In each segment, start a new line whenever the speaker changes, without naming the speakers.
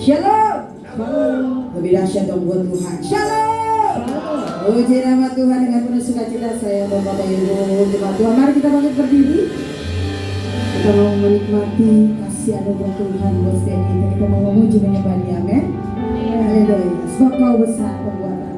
Shalom. Lebih dahsyat dong buat Tuhan. Shalom. Puji nama Tuhan. Dengan penuh sukacita saya Bapak Ibu jemaat Tuhan. Mari kita bangkit berdiri. Kita mau menikmati kasih anugerah Tuhan buat setiap kita. Kita mau memuji menyembah Dia. Amin. Haleluya. Sebab Kau besar perbuatanmu.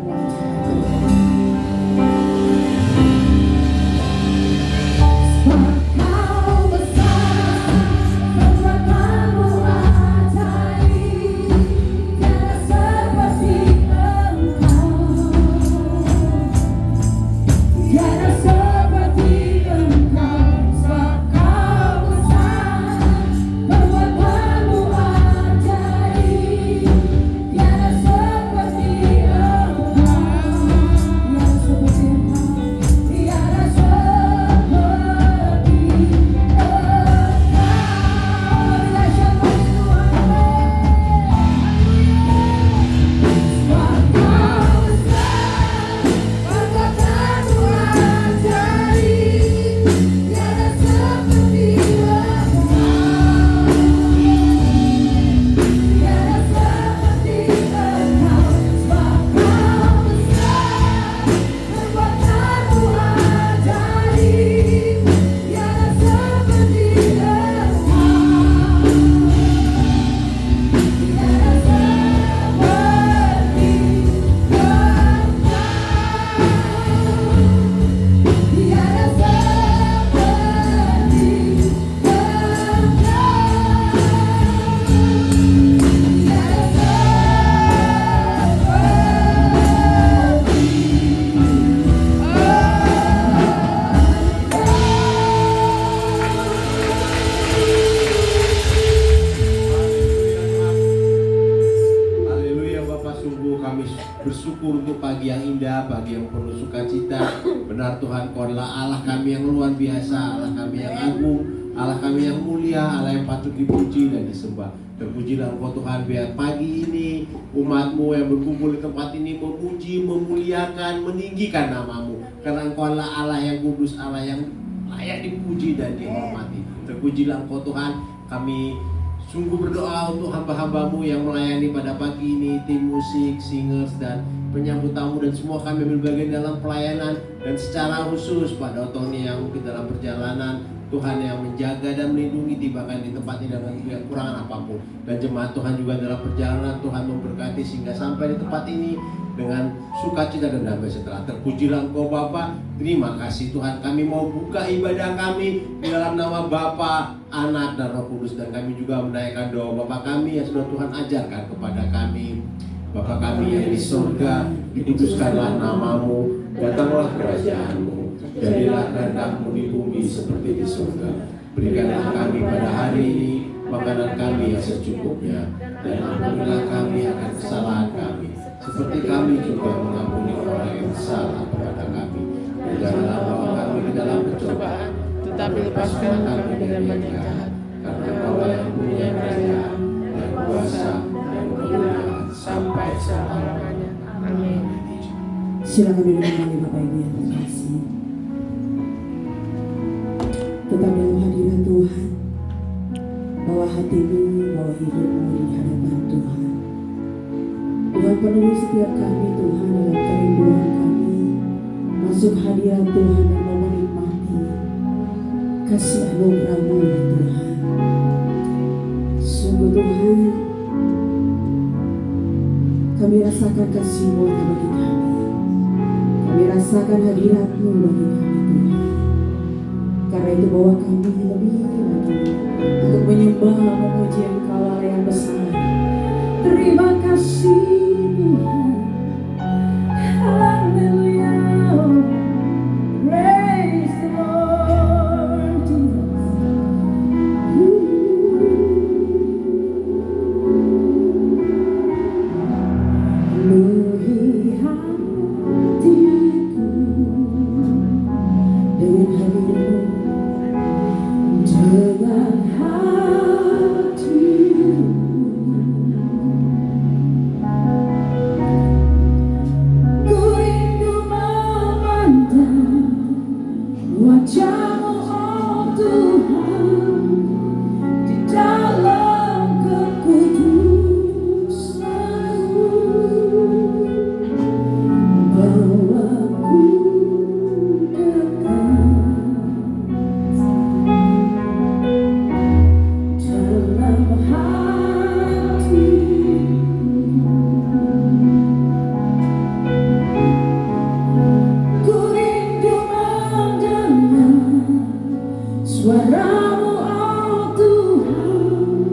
Bersyukur untuk pagi yang indah, pagi yang penuh sukacita. Benar Tuhan, Kau adalah Allah kami yang luar biasa, Allah kami yang agung, Allah kami yang mulia, Allah yang patut dipuji dan disembah. Terpujilah Engkau Tuhan, biar pagi ini umat-Mu yang berkumpul di tempat ini memuji, memuliakan, meninggikan nama-Mu. Karena Engkau adalah Allah yang kudus, Allah yang layak dipuji dan dihormati. Terpujilah Engkau Tuhan, kami sungguh berdoa untuk hamba-hamba-Mu yang melayani pada pagi ini, tim musik, singers, dan penyambut tamu, dan semua kami berbagian dalam pelayanan, dan secara khusus Pak Dotoni yang mungkin dalam perjalanan, Tuhan yang menjaga dan melindungi bahkan di tempat ini dengan tidak kurangan apapun. Dan jemaat Tuhan juga dalam perjalanan, Tuhan memberkati sehingga sampai di tempat ini dengan sukacita dan damai sejahtera. Terpujilah Engkau Bapa. Terima kasih Tuhan. Kami mau buka ibadah kami di dalam nama Bapa, Anak, dan Roh Kudus. Dan kami juga menaikkan doa Bapa kami yang sudah Tuhan ajarkan kepada kami. Bapa kami yang di surga, dikuduskanlah nama-Mu, datanglah kerajaan-Mu. Jadilah kehendak-Mu di bumi seperti di surga. Berikanlah kami pada hari ini makanan kami yang secukupnya, dan ampunilah kami akan kesalahan kami, seperti kami juga mengampuni orang yang salah kepada kami. Dan janganlah bawa kami ke dalam pencobaan, tetapi lepaskan kami dari yang jahat. Karena Kau yang punya kerajaan dan kuasa dan kemuliaan sampai selama-lamanya. Amin.
Silakan duduk kembali Bapak Ibu yang terkasih. Tetap dalam hadirat Tuhan, bawa hatimu, bawa hidupmu di hadapan Tuhan. Tuhan penuhi setiap kami Tuhan dalam kerinduan kami masuk hadirat Tuhan dan mau menikmati kasih anugerah-Mu ya Tuhan. Sungguh Tuhan, kami rasakan kasih-Mu bagi kami. Kami rasakan hadirat-Mu bagi kami Tuhan. Karena itu bawa kami lebih lagi untuk menyembah, memuji Engkau Allah yang besar. Terima kasih Tuhan. Haleluya. Praise the Lord Jesus. Penuhi hatiku dengan hadirat-Mu. Dengan hatiku ku Suaramu oh Tuhan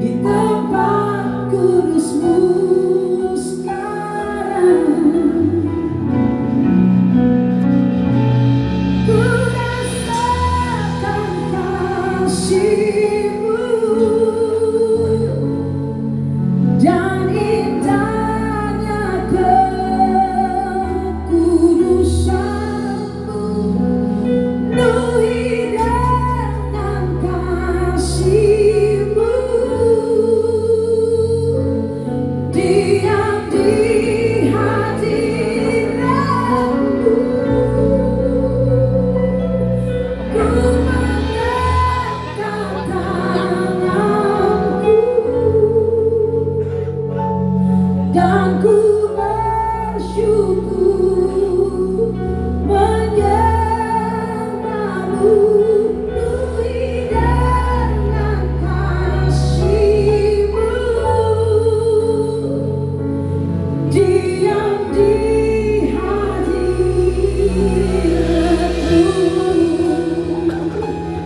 di tempat kudus-Mu sekarang. Ku rasakan kasih-Mu dan indahnya kekudusan-Mu. Penuhi dengan kasih-Mu, diam di hadirat-Mu. Ku mengangkat tanganku dan ku bersyukur menyembah-Mu. Penuhi dengan kasih-Mu, diam di hadirat-Mu.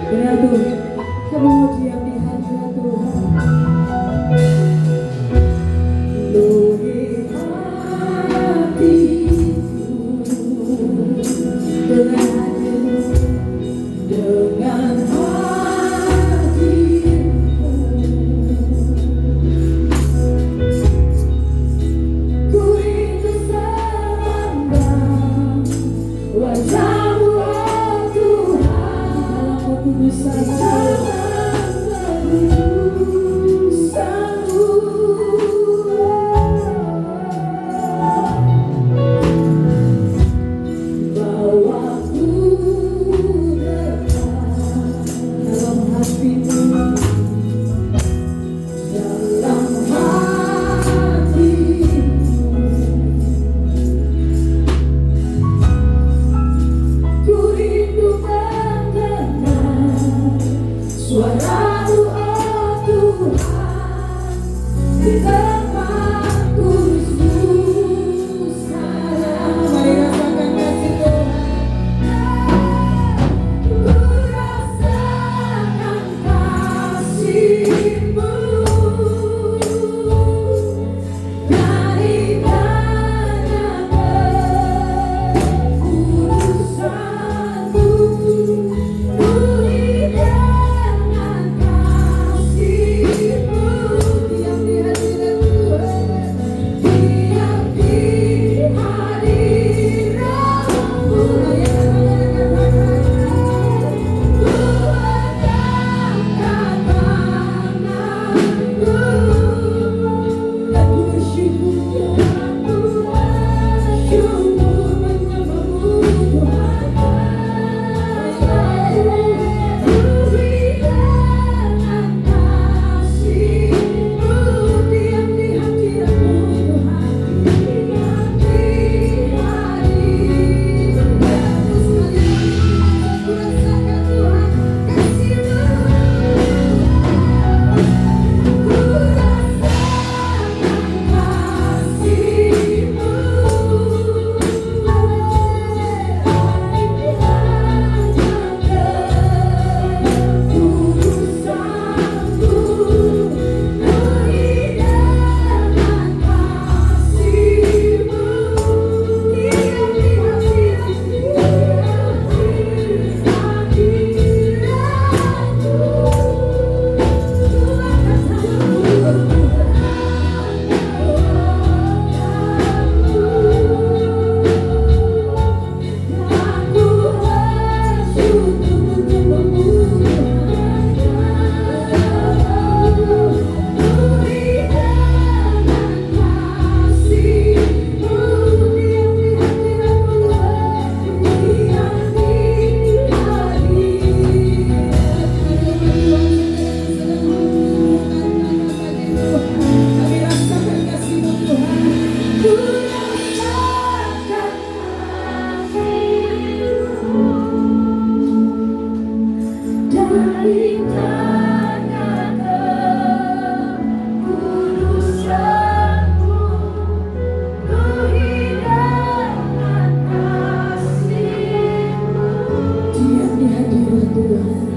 Benar tuh, kita mau diam di hadirat Tuhan. Penuhi hatiku dengan hadirat-Mu, dengan hadirat-Mu. Ku rindu semandang wajah-Mu oh Tuhan, dalam kekudusan-Mu. Bawaku dekat dalam hati-Mu, dalam hati-Mu. Ku rindu mendengar suara-Mu oh Tuhan di tempat kudus-Mu sekarang. Mari rasakan kasih Tuhan. Ku rasakan kasih-Mu dari banyak kekudusan-Mu. Penuhi dengan kasih-Mu, diam di hadirat-Mu, diam di hadirat-Mu. Ku angkat tanganku dan bersyukur, menyembah-Mu Tuhan. Penuhi dengan kasih-Mu, diam di hadirat-Mu Tuhan, diam di hadirat-Mu. Ku rasakan Tuhan kasih-Mu, ku rasakan kasih-Mu. Tuhan.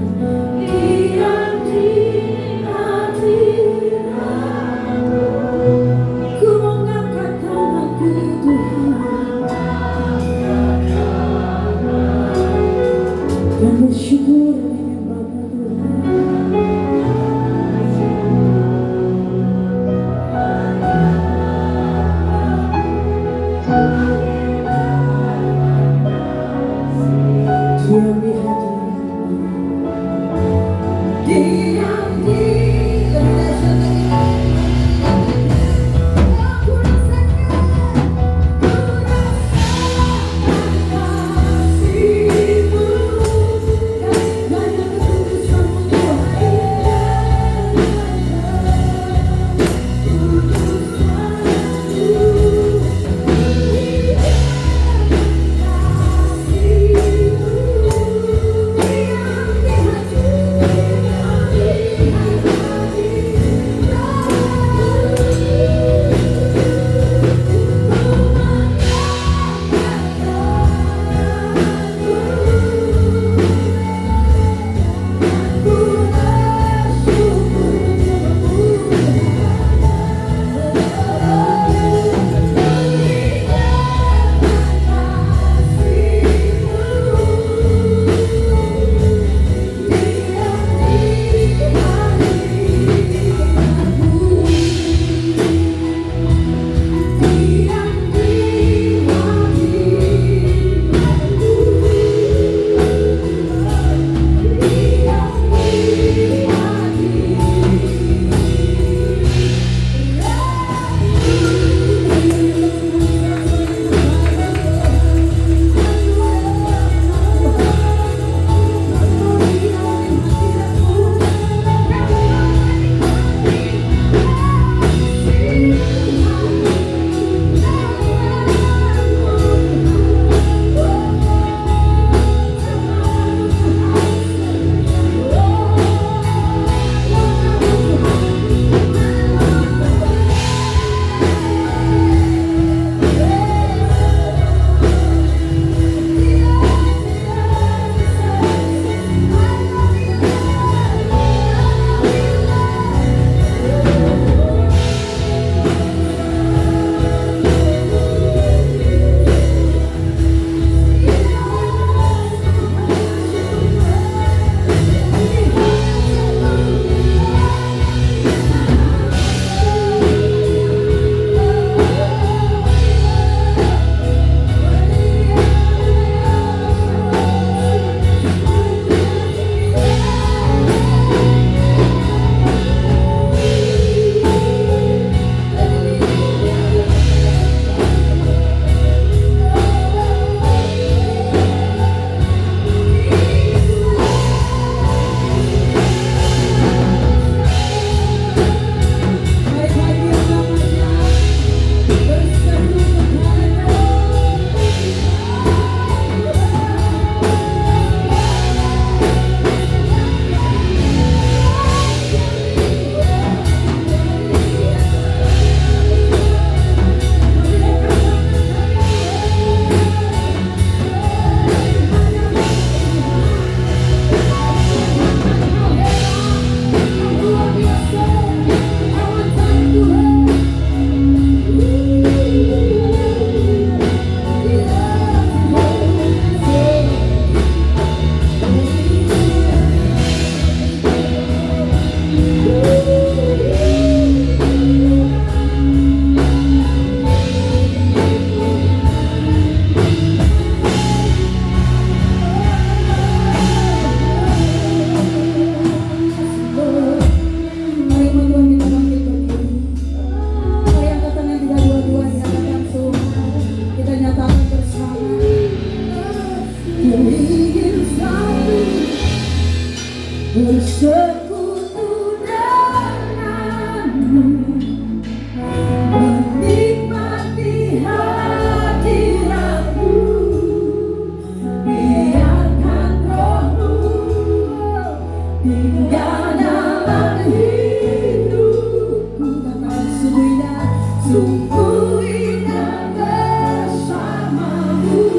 bersekutu denganmu, menikmati hadiratmu, biarkan rohmu tinggal dalam hidupku. Katakan sungguh indah bersamamu.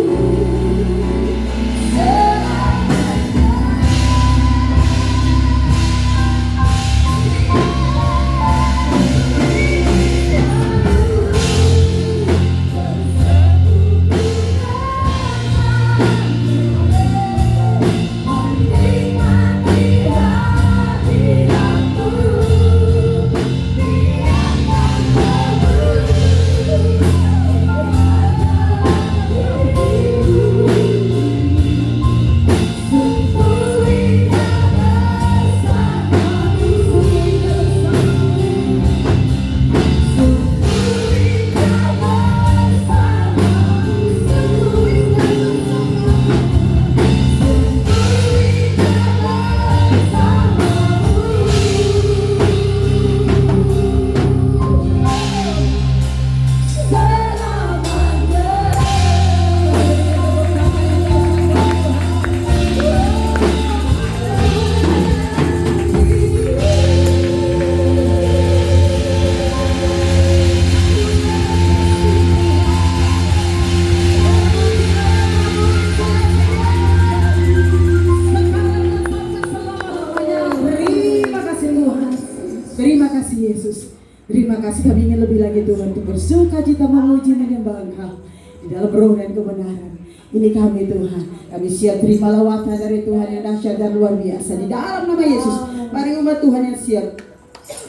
Terima kasih Yesus. Terima kasih, kami ingin lebih lagi Tuhan untuk bersuka cita memuji menyembah Engkau di dalam roh dan kebenaran. Ini kami Tuhan, kami siap terima lawatan dari Tuhan yang dahsyat dan luar biasa di dalam nama Yesus. Mari umat Tuhan yang siap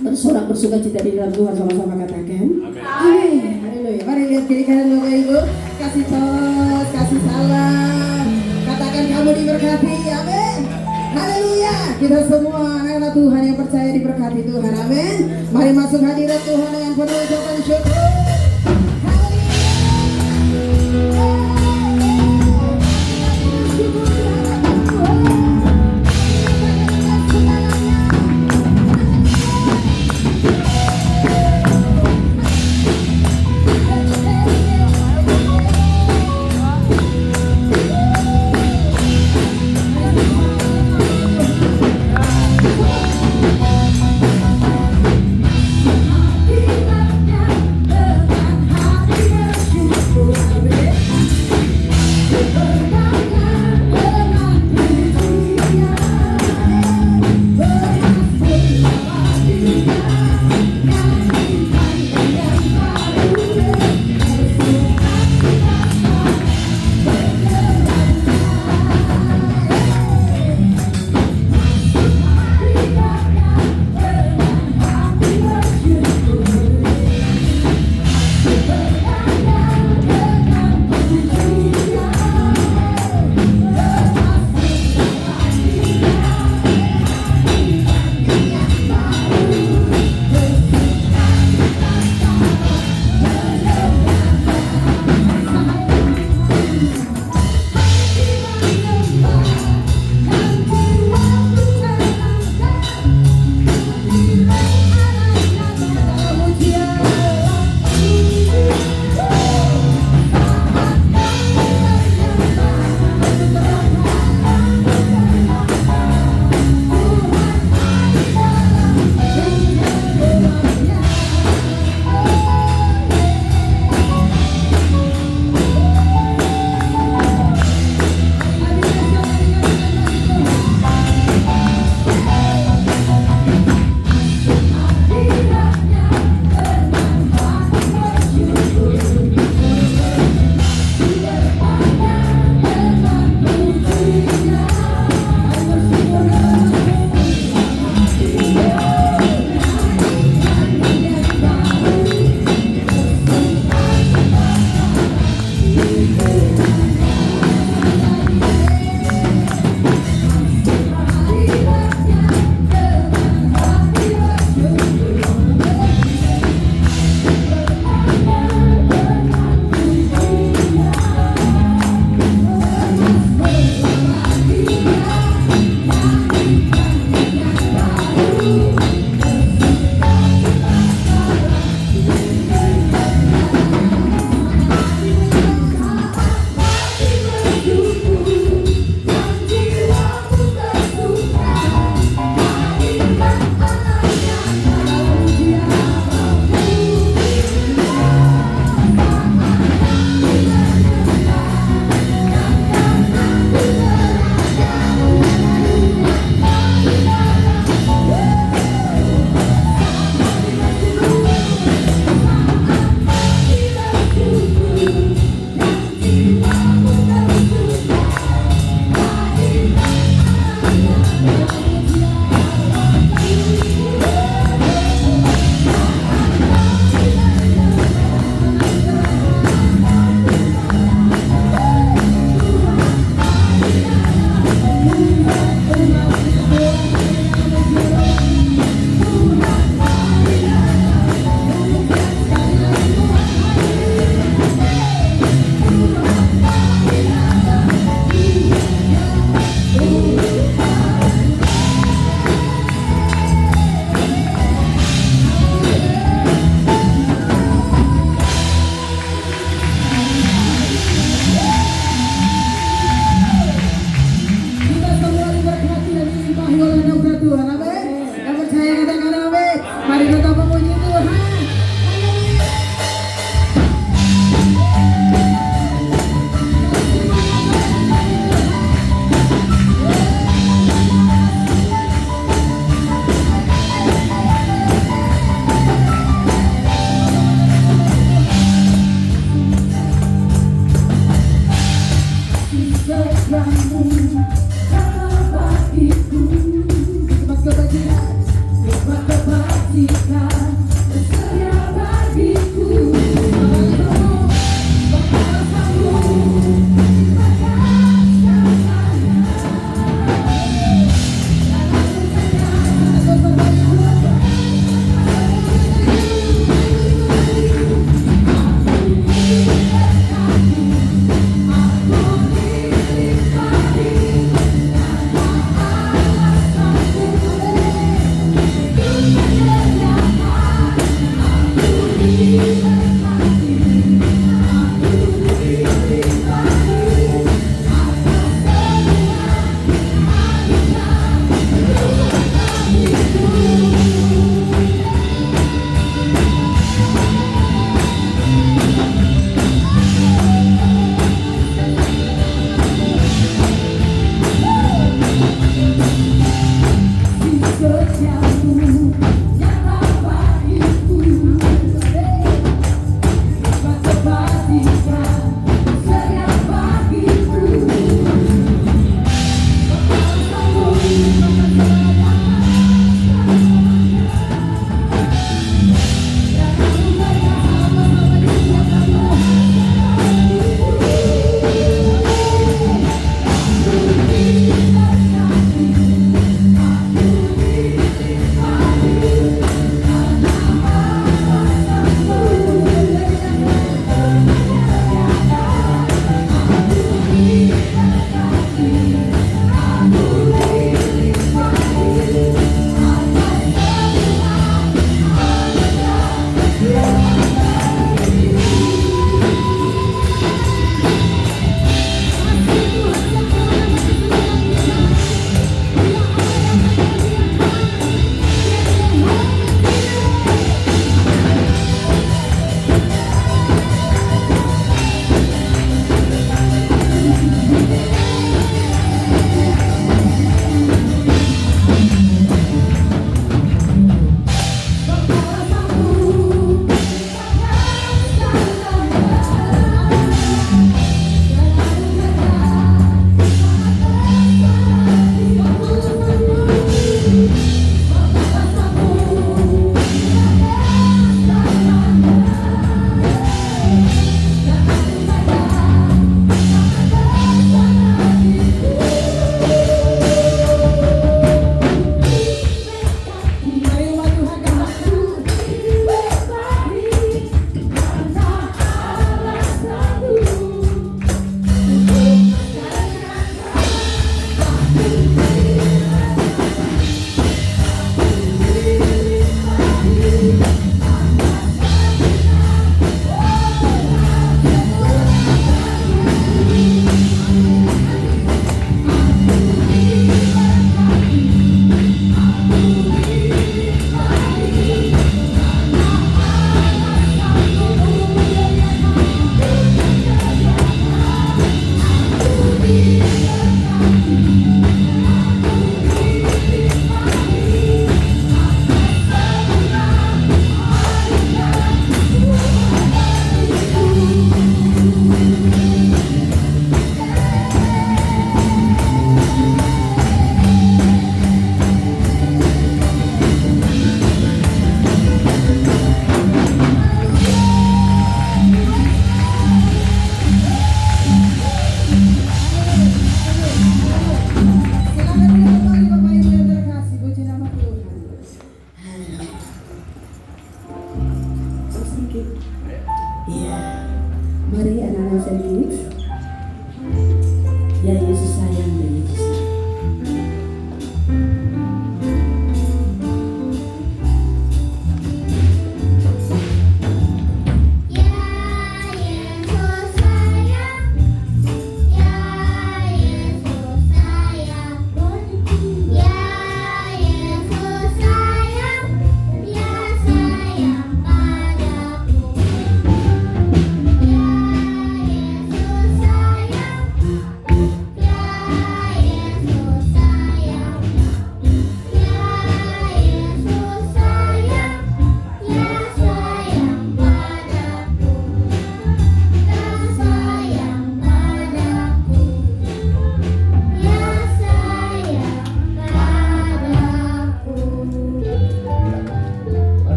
bersorak bersuka cita di dalam Tuhan, sama-sama katakan amin. Haleluya. Mari lihat kiri kanan Bapak Ibu, kasih tos, kasih salam, katakan kamu diberkati, amin. Haleluya. Kita semua anak Tuhan yang percaya diberkati Tuhan, amin. Mari masuk hadirat Tuhan dengan penuh ucapan syukur. dikasih oleh anugerah Tuhan. Amin. Yang percaya katakan amin. Mari kita memuji Tuhan.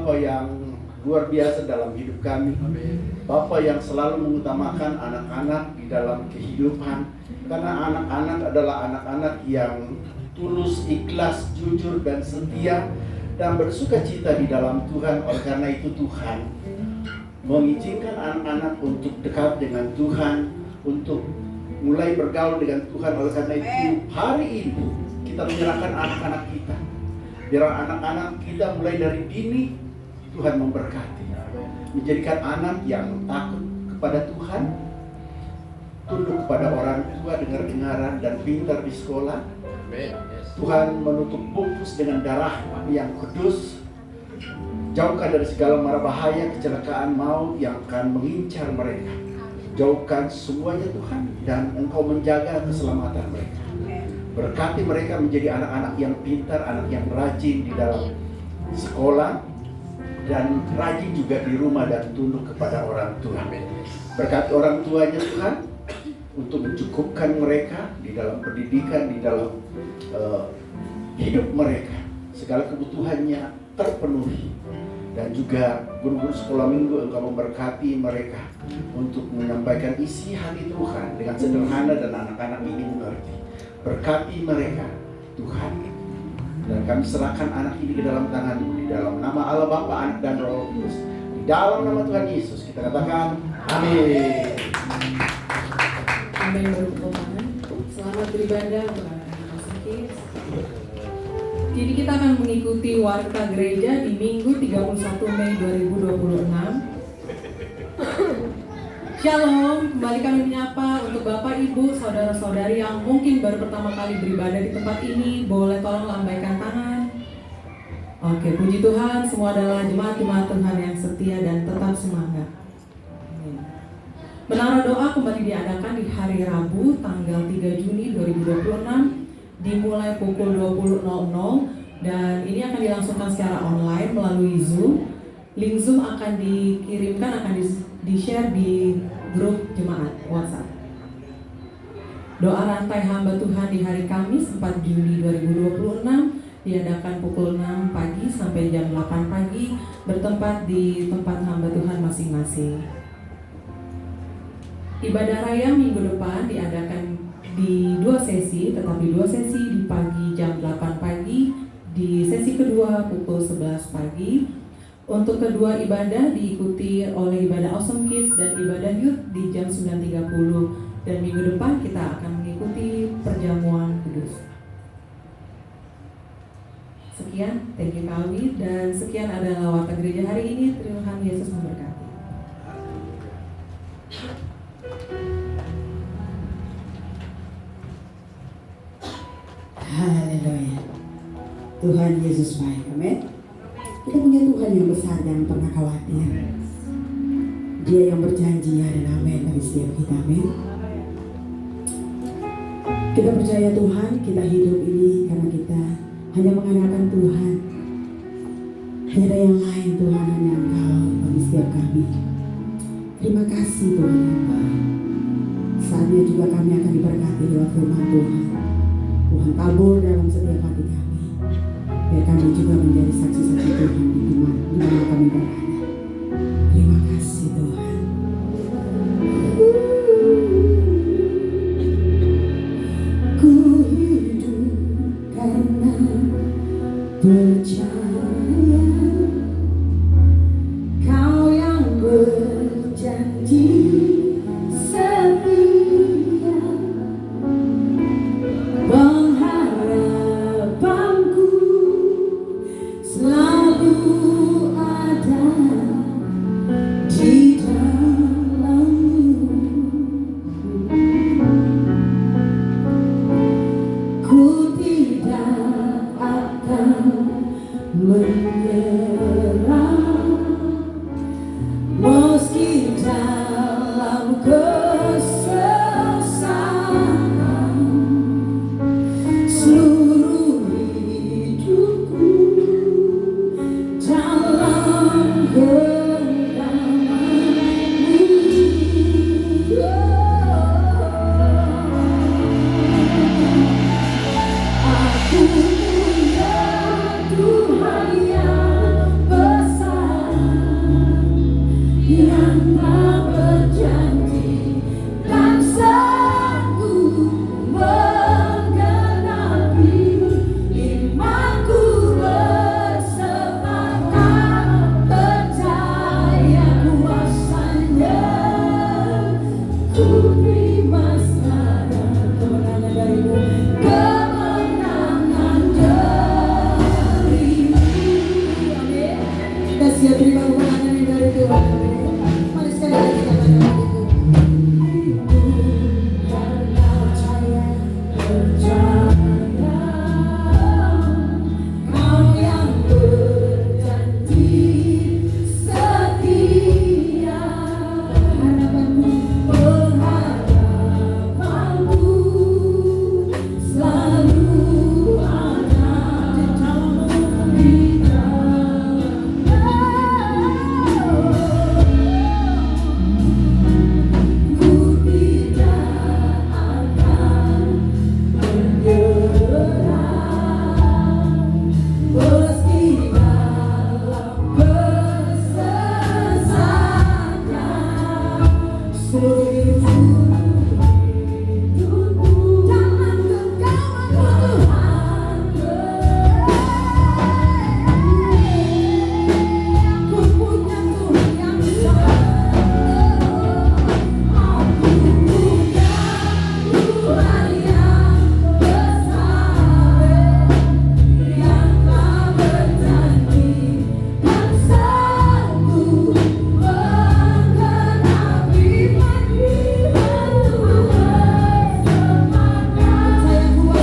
Bapa yang luar biasa dalam hidup kami. Bapa yang selalu mengutamakan anak-anak di dalam kehidupan. Karena anak-anak adalah anak-anak yang tulus, ikhlas, jujur, dan setia, dan bersuka cita di dalam Tuhan. Oleh karena itu Tuhan mengizinkan anak-anak untuk dekat dengan Tuhan, untuk mulai bergaul dengan Tuhan. Oleh karena itu hari ini kita menyerahkan anak-anak kita, biar anak-anak kita mulai dari dini Tuhan memberkati, menjadikan anak yang takut kepada Tuhan, tunduk kepada orang tua, dengar-dengaran, dan pintar di sekolah. Tuhan menutup bungkus dengan darah yang kudus. Jauhkan dari segala mara bahaya, kecelakaan maut yang akan mengincar mereka. Jauhkan semuanya Tuhan, dan Engkau menjaga keselamatan mereka. Berkati mereka menjadi anak-anak yang pintar, anak yang rajin di dalam sekolah, dan rajin juga di rumah dan tunduk kepada orang tua. Berkati orang tuanya Tuhan, untuk mencukupkan mereka di dalam pendidikan, di dalam hidup mereka. Segala kebutuhannya terpenuhi. Dan juga guru-guru sekolah minggu Engkau memberkati mereka untuk menyampaikan isi hati Tuhan dengan sederhana, dan anak-anak ini mengerti. Berkati mereka Tuhan, dan kami serahkan anak ini ke dalam tangan-Mu, di dalam nama Allah Bapa, Anak, dan Roh Kudus. Di dalam nama Tuhan Yesus kita katakan amin.
Amin. Selamat beribadah untuk anak-anak Awesome Kids. Kini kita akan mengikuti warta gereja di Minggu 31 Mei 2026. Shalom, kembali kami menyapa untuk Bapak, Ibu, Saudara-saudari yang mungkin baru pertama kali beribadah di tempat ini. Boleh tolong lambaikan tangan. Oke, puji Tuhan, semua adalah jemaat-jemaat Tuhan yang setia dan tetap semangat. Menara doa kembali diadakan di hari Rabu tanggal 3 Juni 2026 dimulai pukul 20.00, dan ini akan dilangsungkan secara online melalui Zoom. Link Zoom akan dikirimkan, akan di-share di grup jemaat WhatsApp. Doa rantai hamba Tuhan di hari Kamis 4 Juni 2026 diadakan pukul 6 pagi sampai jam 8 pagi, bertempat di tempat hamba Tuhan masing-masing. Ibadah raya minggu depan diadakan di 2 sesi, tetapi 2 sesi di pagi jam 8 pagi, di sesi kedua pukul 11 pagi. Untuk kedua ibadah diikuti oleh ibadah Awesome Kids dan ibadah Youth di jam 9.30, dan minggu depan kita akan mengikuti perjamuan kudus. Sekian, thank you Kak, dan sekian adalah warta gereja hari ini. Tuhan Yesus memberkati.
Haleluya. Tuhan Yesus baik, amin. Kita punya Tuhan yang besar, jangan pernah khawatir. Dia yang berjanji ya dan amin bagi setiap kita, amin. Kita percaya Tuhan, kita hidup ini karena kita hanya mengandalkan Tuhan. Tidak ada yang lain Tuhan, hanya Engkau bagi setiap kami. Terima kasih Tuhan yang baik. Saatnya juga kami akan diberkati lewat firman Tuhan. Tuhan tabur dalam setiap hati kami, biar kami juga menjadi saksi-saksi Tuhan di mana kami berada. Terima kasih Tuhan. Ku hidup karena percaya Kau yang berjanji setia. Pengharapanku selalu ada di dalam-Mu. Ku tidak akan Kemenangan darimu, kemenangan darimu. Amin. Kita siap terima kemenangan yang dari Tuhan. Mari sekali lagi kita katakan itu. Percaya, Kau yang berjanji setia. Pengharapanku selalu ada di dalam. Ku tidak akan menyerah, meski dalam kesesatan. Seluruh hidupku jangan genggaman Tuhan. Aku punya Tuhan yang besar. Aku punya Tuhan yang besar, yang telah berjanji dan sanggup menggenapi firman Tuhan. Saya kuasanya,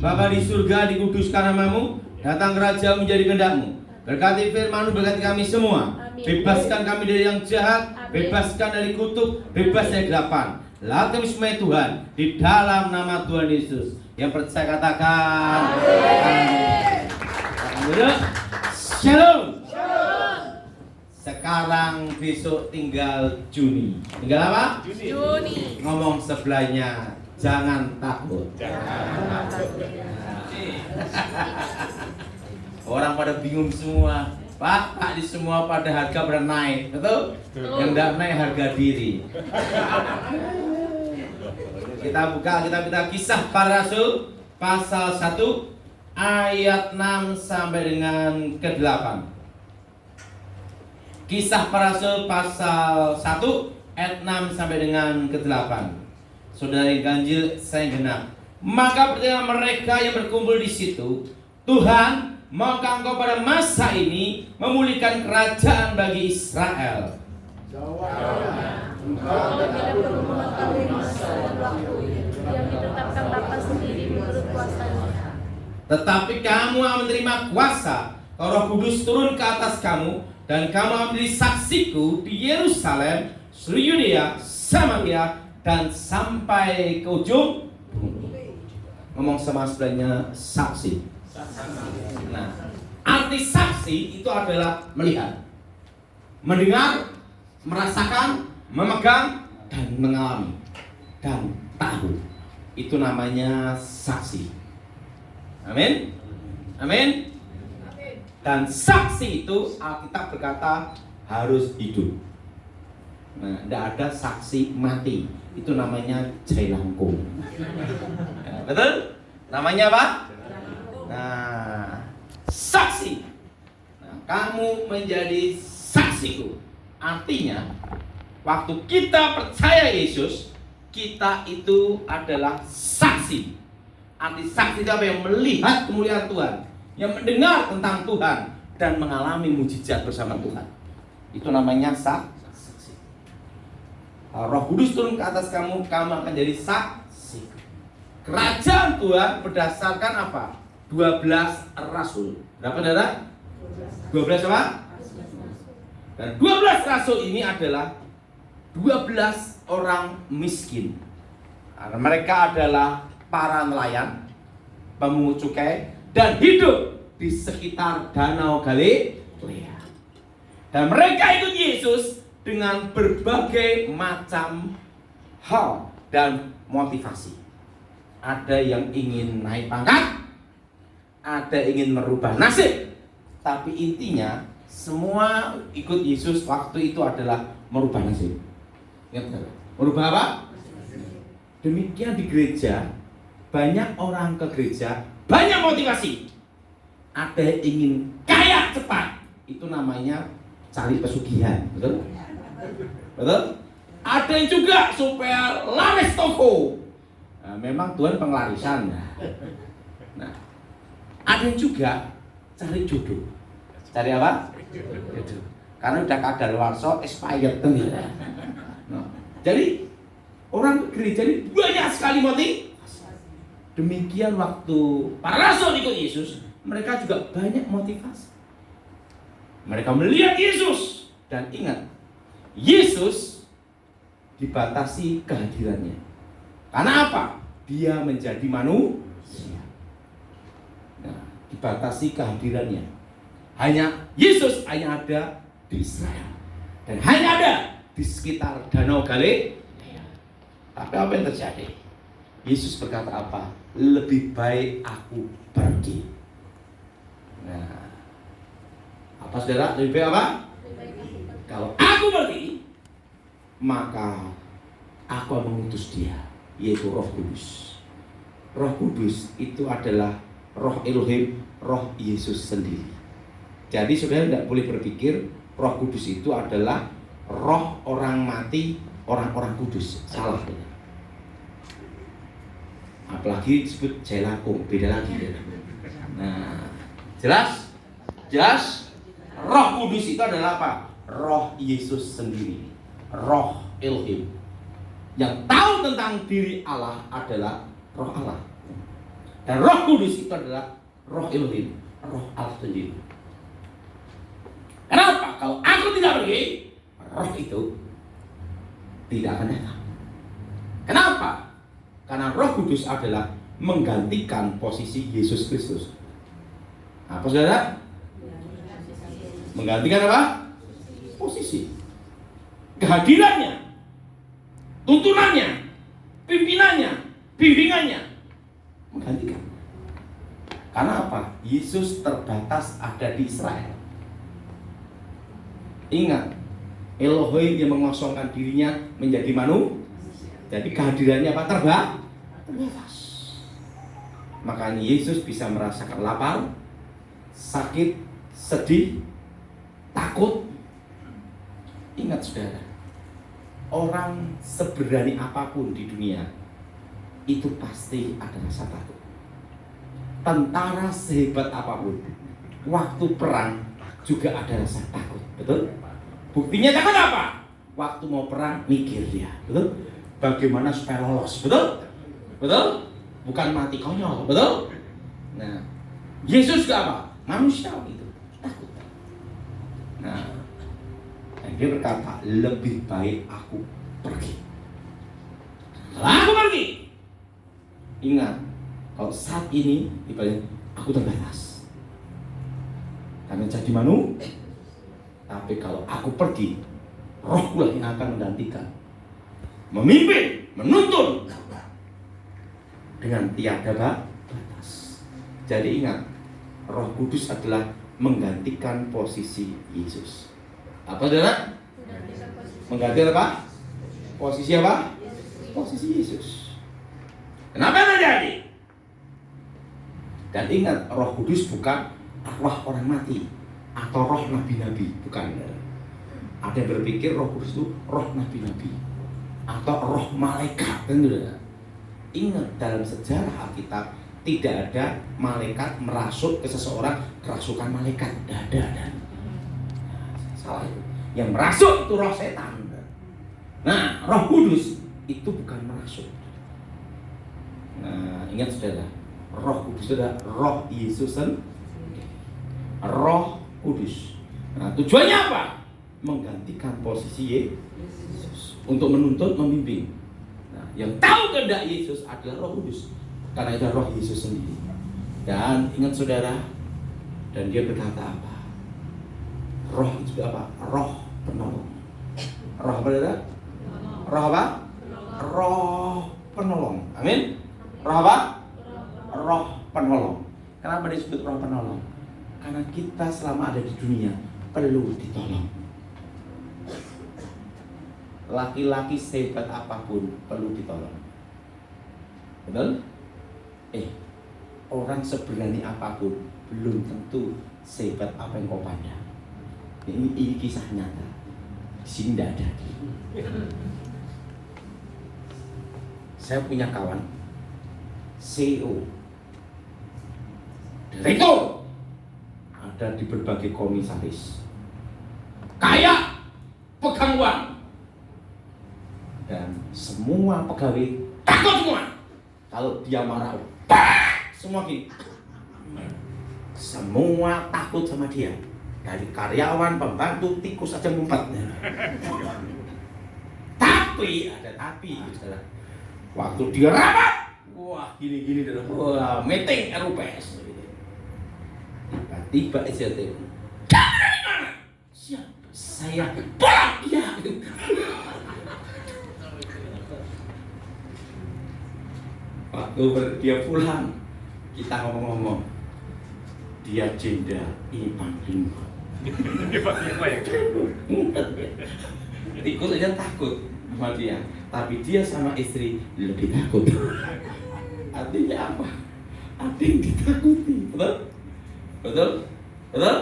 Bapa di surga, dikuduskan namamu, datang kerajaan menjadi kehendak-mu. Berkati firman-Mu, berkati kami semua. Bebaskan kami dari yang jahat, bebaskan dari kutuk, bebas dari kegelapan. Lahat kami semua Tuhan, di dalam nama Tuhan Yesus. Yang percaya katakan amin. Shalom. Sekarang besok tinggal Juni. Tinggal apa?
Juni.
Ngomong sebelahnya, jangan takut. Orang pada bingung semua. Pak, di semua pada harga pada naik, betul? Yang tidak naik harga diri. Kita buka kita Kisah Para Rasul pasal 1 ayat 6 sampai dengan ke-8. Kisah Para Rasul pasal 1 ayat 6 sampai dengan ke-8. Saudara yang ganjil, saya genap. Maka pertama mereka yang berkumpul di situ, Tuhan, maukah Engkau pada masa ini memulihkan kerajaan bagi Israel?
Engkau tidak perlu mengetahui masa dan waktu yang ditetapkan Bapa sendiri menurut kuasa-Nya.
Tetapi kamu akan menerima kuasa, kalau Roh Kudus turun ke atas kamu, dan kamu akan menjadi saksiku di Yerusalem, seluruh Yudea, Samaria, dan sampai ke ujung bumi. Ngomong sama sebelahnya, saksi. Nah, arti saksi itu adalah melihat, mendengar, merasakan, memegang, dan mengalami, dan tahu. Itu namanya saksi. Amin. Amin. Dan saksi itu Alkitab berkata harus hidup. Nah, tidak ada saksi mati. Itu namanya jelangkung. Ya, betul? Namanya apa? Nah, saksi. Nah, kamu menjadi saksiku. Artinya, waktu kita percaya Yesus, kita itu adalah saksi. Arti saksi itu apa? Yang melihat kemuliaan Tuhan, yang mendengar tentang Tuhan, dan mengalami mujizat bersama Tuhan. Itu namanya saksi. Roh Kudus turun ke atas kamu, kamu akan jadi saksi. Kerajaan Tuhan berdasarkan apa? 12 rasul. Berapa saudara? 12 apa? Dan 12 rasul ini adalah 12 orang miskin. Karena mereka adalah para nelayan, pemungut cukai, dan hidup di sekitar Danau Galilea. Dan mereka ikut Yesus dengan berbagai macam hal dan motivasi. Ada yang ingin naik pangkat, ada yang ingin merubah nasib. Tapi intinya semua ikut Yesus waktu itu adalah merubah nasib. Ingat gak? Merubah apa? Demikian di gereja, banyak orang ke gereja, banyak motivasi. Ada yang ingin kaya cepat, itu namanya cari pesugihan, betul? Betul? Ada yang juga supaya laris toko. Nah, memang Tuhan penglarisan. Nah, ada yang juga cari jodoh. Cari apa? Jodoh. Karena udah kadaluarsa expired kan ya. Nah, jadi orang gereja ini banyak sekali motivasi. Demikian waktu para rasul ikut Yesus, mereka juga banyak motivasi. Mereka melihat Yesus dan ingat, Yesus dibatasi kehadirannya. Karena apa? Dia menjadi manusia. Nah, dibatasi kehadirannya. Yesus hanya ada di Israel dan hanya ada di sekitar Danau Galilea. Tapi apa yang terjadi? Yesus berkata apa? Lebih baik aku pergi. Nah, apa saudara? Lebih baik apa? Kalau aku pergi, maka aku mengutus dia, yaitu Roh Kudus. Roh Kudus itu adalah Roh Elohim, Roh Yesus sendiri. Jadi saudara tidak boleh berpikir Roh Kudus itu adalah roh orang mati, orang-orang kudus. Salah. Apalagi disebut jelangkung, beda lagi. Nah, jelas? Jelas? Roh Kudus itu adalah apa? Roh Yesus sendiri, Roh Elohim. Yang tahu tentang diri Allah adalah Roh Allah. Dan Roh Kudus itu adalah Roh Elohim, Roh Allah sendiri. Kenapa? Kalau aku tidak pergi, roh itu tidak akan datang. Kenapa? Karena Roh Kudus adalah menggantikan posisi Yesus Kristus. Apa saudara? Menggantikan apa? Posisi. Kehadirannya, tuntunannya, pimpinannya, bimbingannya. Menggantikan. Karena apa? Yesus terbatas ada di Israel. Ingat, Elohim yang mengosongkan dirinya menjadi manusia. Jadi kehadirannya apa? Terbatas. Makanya Yesus bisa merasakan lapar, sakit, sedih, takut, Ingat saudara, orang seberani apapun di dunia itu pasti ada rasa takut. Tentara sehebat apapun, waktu perang juga ada rasa takut, betul? Buktinya takut apa? Waktu mau perang mikir dia, betul? Bagaimana supaya lolos, betul? Betul? Bukan mati konyol, betul? Nah, Yesus juga apa? Manusia itu takut. Nah, dan dia berkata, lebih baik aku pergi. Aku pergi. Ingat, kalau saat ini ibaratnya aku terbatas karena jadi manusia, tapi kalau aku pergi, Rohku yang akan menggantikan, memimpin, menuntun dengan tiada batas. Jadi ingat, Roh Kudus adalah menggantikan posisi Yesus. Apa saudara? Mengganti apa? Posisi apa? Posisi Yesus. Kenapa terjadi? Dan ingat, Roh Kudus bukan arwah orang mati atau roh nabi-nabi, bukan. Ada yang berpikir Roh Kudus itu roh nabi-nabi atau roh malaikat, kan? Ingat, dalam sejarah Alkitab tidak ada malaikat merasuk ke seseorang kerasukan malaikat. Tidak ada. Salah itu. Yang merasuk itu roh setan. Nah, Roh Kudus itu bukan merasuk. Nah, ingat saudara, Roh Kudus adalah Roh Yesus sendiri. Roh Kudus. Nah, tujuannya apa? Menggantikan posisi Yesus untuk menuntut, membimbing. Nah, yang tahu kehendak Yesus adalah Roh Kudus, karena itu Roh Yesus sendiri. Dan ingat saudara, dan dia berkata apa? Roh itu apa? Roh penolong. Roh apa saudara? Roh apa? Roh penolong. Amin. Roh apa? Roh penolong. Kenapa disebut roh penolong? Karena kita selama ada di dunia perlu ditolong. Laki-laki sehebat apapun perlu ditolong. Betul? Orang seberani apapun belum tentu sehebat apa yang kau pandang. Ini kisah nyata. Di sini tidak ada. Saya punya kawan CEO, direktur, ada di berbagai komisaris, kaya, pegang uang, dan semua pegawai takut semua. Kalau dia marah, semua gini. Semua takut sama dia. Dari karyawan, pembantu, tikus saja ngumpet. Tapi ada tapi, saudara. Waktu dia rapat, wah gini-gini dah. Wah, meeting RUPS. Tiba-tiba SJT. Kamu dari mana? Siapa? Saya pulang. Ya. Waktu dia pulang, kita ngomong-ngomong. Dia jenda, ini panglima. Tikus aja takut sama dia, tapi dia sama istri lebih takut. Artinya apa? Ada yang ditakuti, betul? Betul? Betul?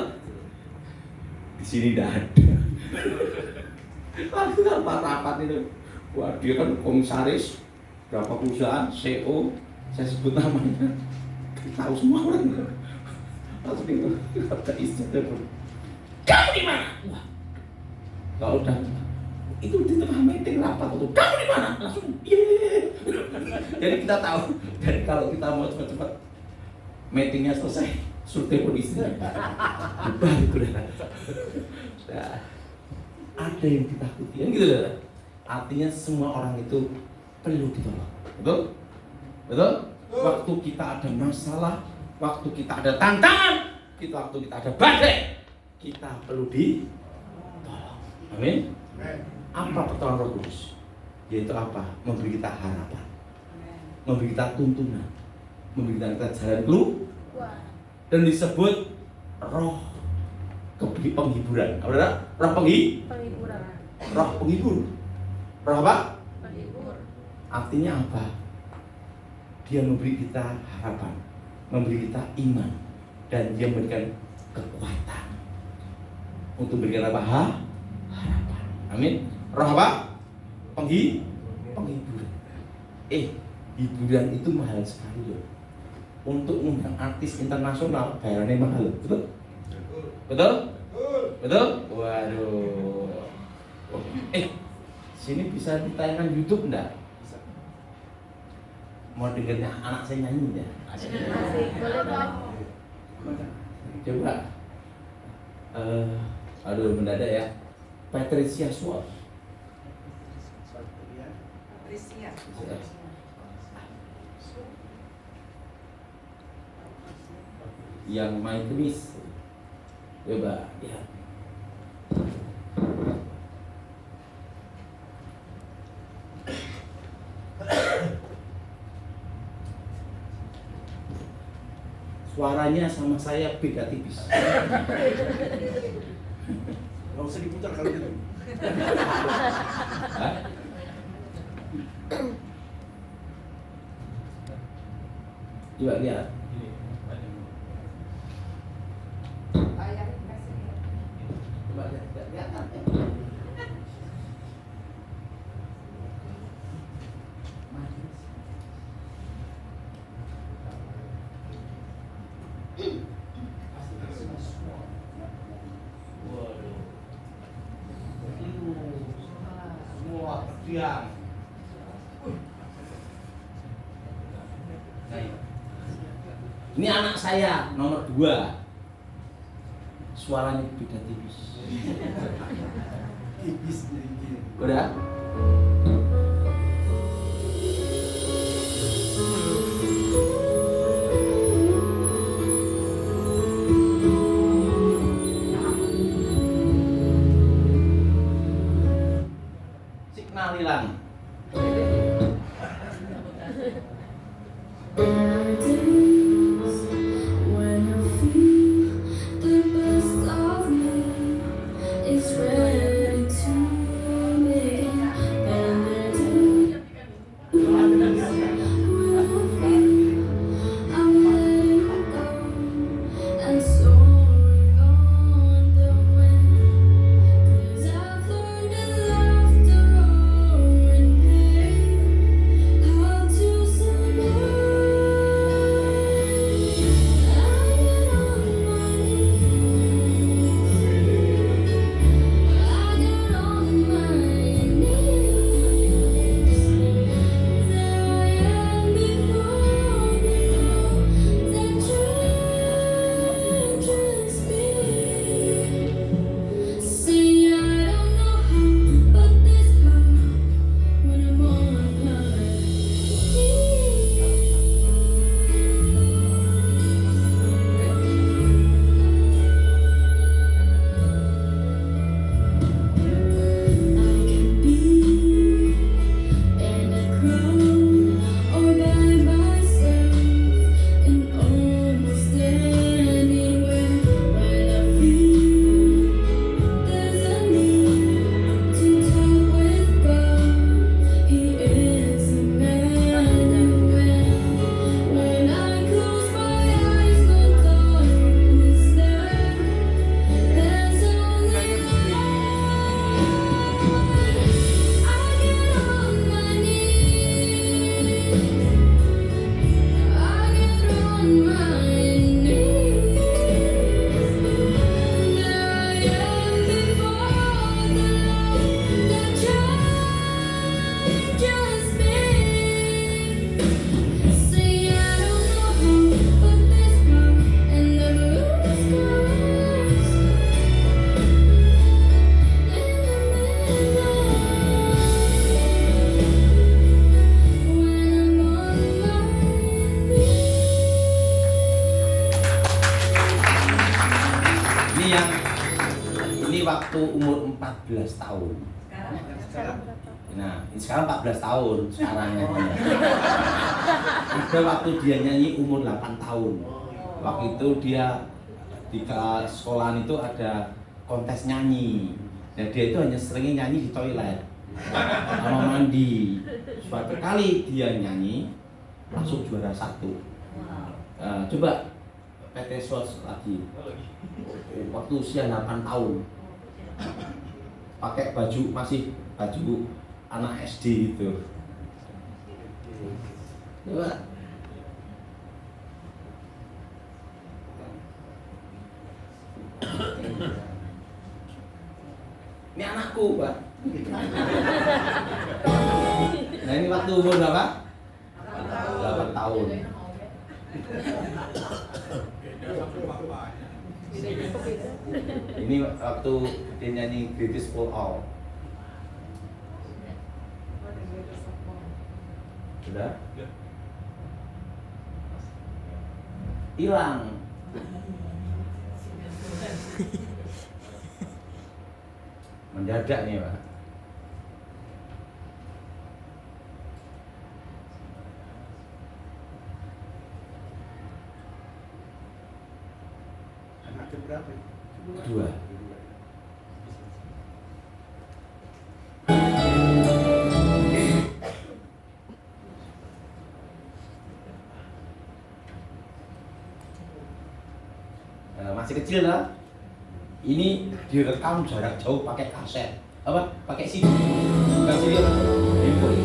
Di sini tidak ada. Lalu rapat itu, wah dia kan komisaris berapa perusahaan, CEO, saya sebut namanya, tahu semua orang. Lalu itu kata istri telepon, kamu di mana? Wah, kalau udah itu di tengah meeting rapat itu, kamu di mana? Langsung, Jadi kita tahu. Dan kalau kita mau cepat-cepat meetingnya selesai, suruh telepon istri. Balik udah. Ada yang ditakuti, kan gitu lah. Artinya semua orang itu perlu ditolong. Betul? Betul? Waktu kita ada masalah, waktu kita ada tantangan, waktu kita ada badai, kita perlu ditolong. Amin. Apa pertolongan Roh Kudus? Yaitu apa? Memberi kita harapan, memberi kita tuntunan, memberi kita jalan keluar, dan disebut roh penghiburan. Apa ada? Roh
Penghiburan.
Roh penghibur. Roh apa?
Penghibur.
Artinya apa? Dia memberi kita harapan, memberi kita iman, dan dia memberikan kekuatan untuk memberikan apa? Harapan. Amin. Roh apa? Penghiburan. Hiburan itu mahal sekali loh. Untuk undang artis internasional bayarannya mahal, betul? Betul? Betul? Waduh. Sini bisa ditayangkan YouTube enggak? Mau dengernya anak saya nyanyi enggak?
Asik, boleh.
Coba. Aduh mendadak ya. Patricia Swart. Yang main tenis. Coba ya. Suaranya sama saya beda tipis.
Nggak usah diputar kalau gitu.
Hah? Coba lihat. Coba lihat. Waduh. Semua diam. Ini anak saya nomor 2. Suaranya beda tipis. Udah? Signal hilang. Waktu umur 14 tahun. Nah, sekarang 14 tahun sekarang. Ada waktu dia nyanyi umur 8 tahun. Waktu itu dia di sekolahan itu ada kontes nyanyi. Nah, dia itu hanya sering nyanyi di toilet sama mandi. Suatu kali dia nyanyi langsung juara 1. Coba PT SWOT lagi. Waktu usia 8 tahun. pakai baju masih baju anak SD itu. Coba. Ini anakku, Pak. Nah, ini waktu umur berapa? 8 tahun. Ini waktu dia nyanyi British Full Out. Sudah? Hilang. Mendadak nih, Pak.
Anak keberapa?
Kedua. Masih kecil lah. Ini direkam jarak jauh pakai kaset. Apa? Pakai CD. Bukan CD apa? Handphone.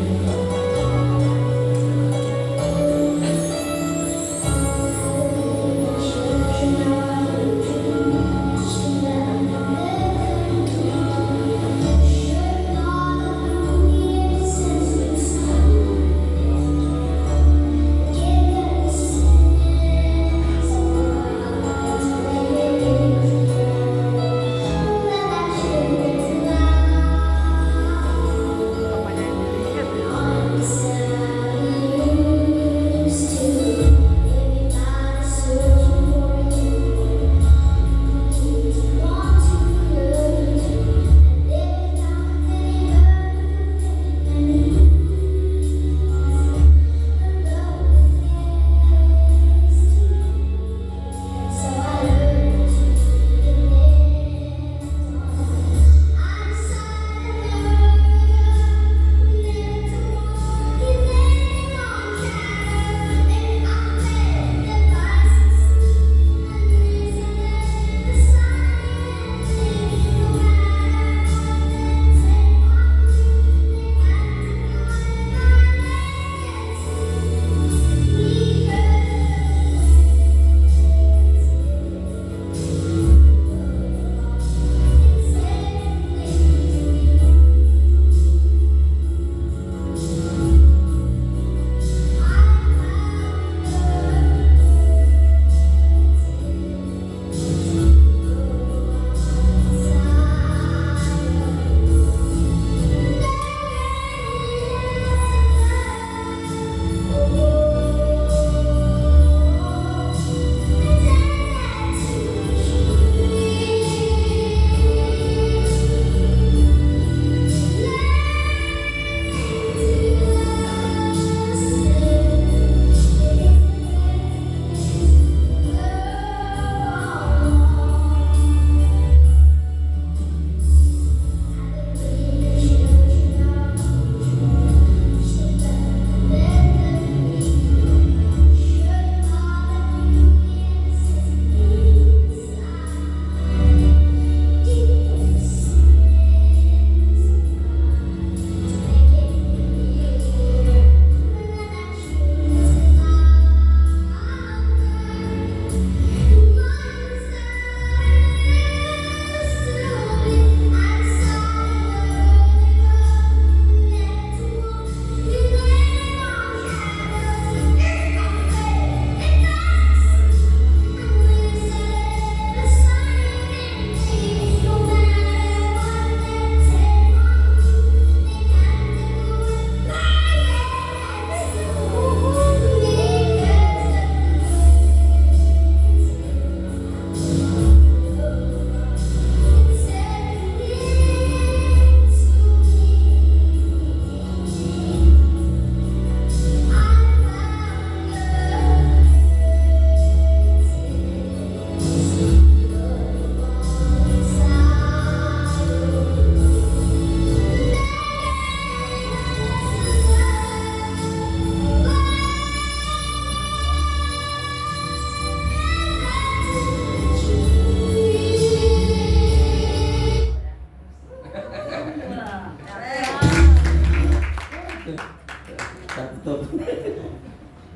ngantuk.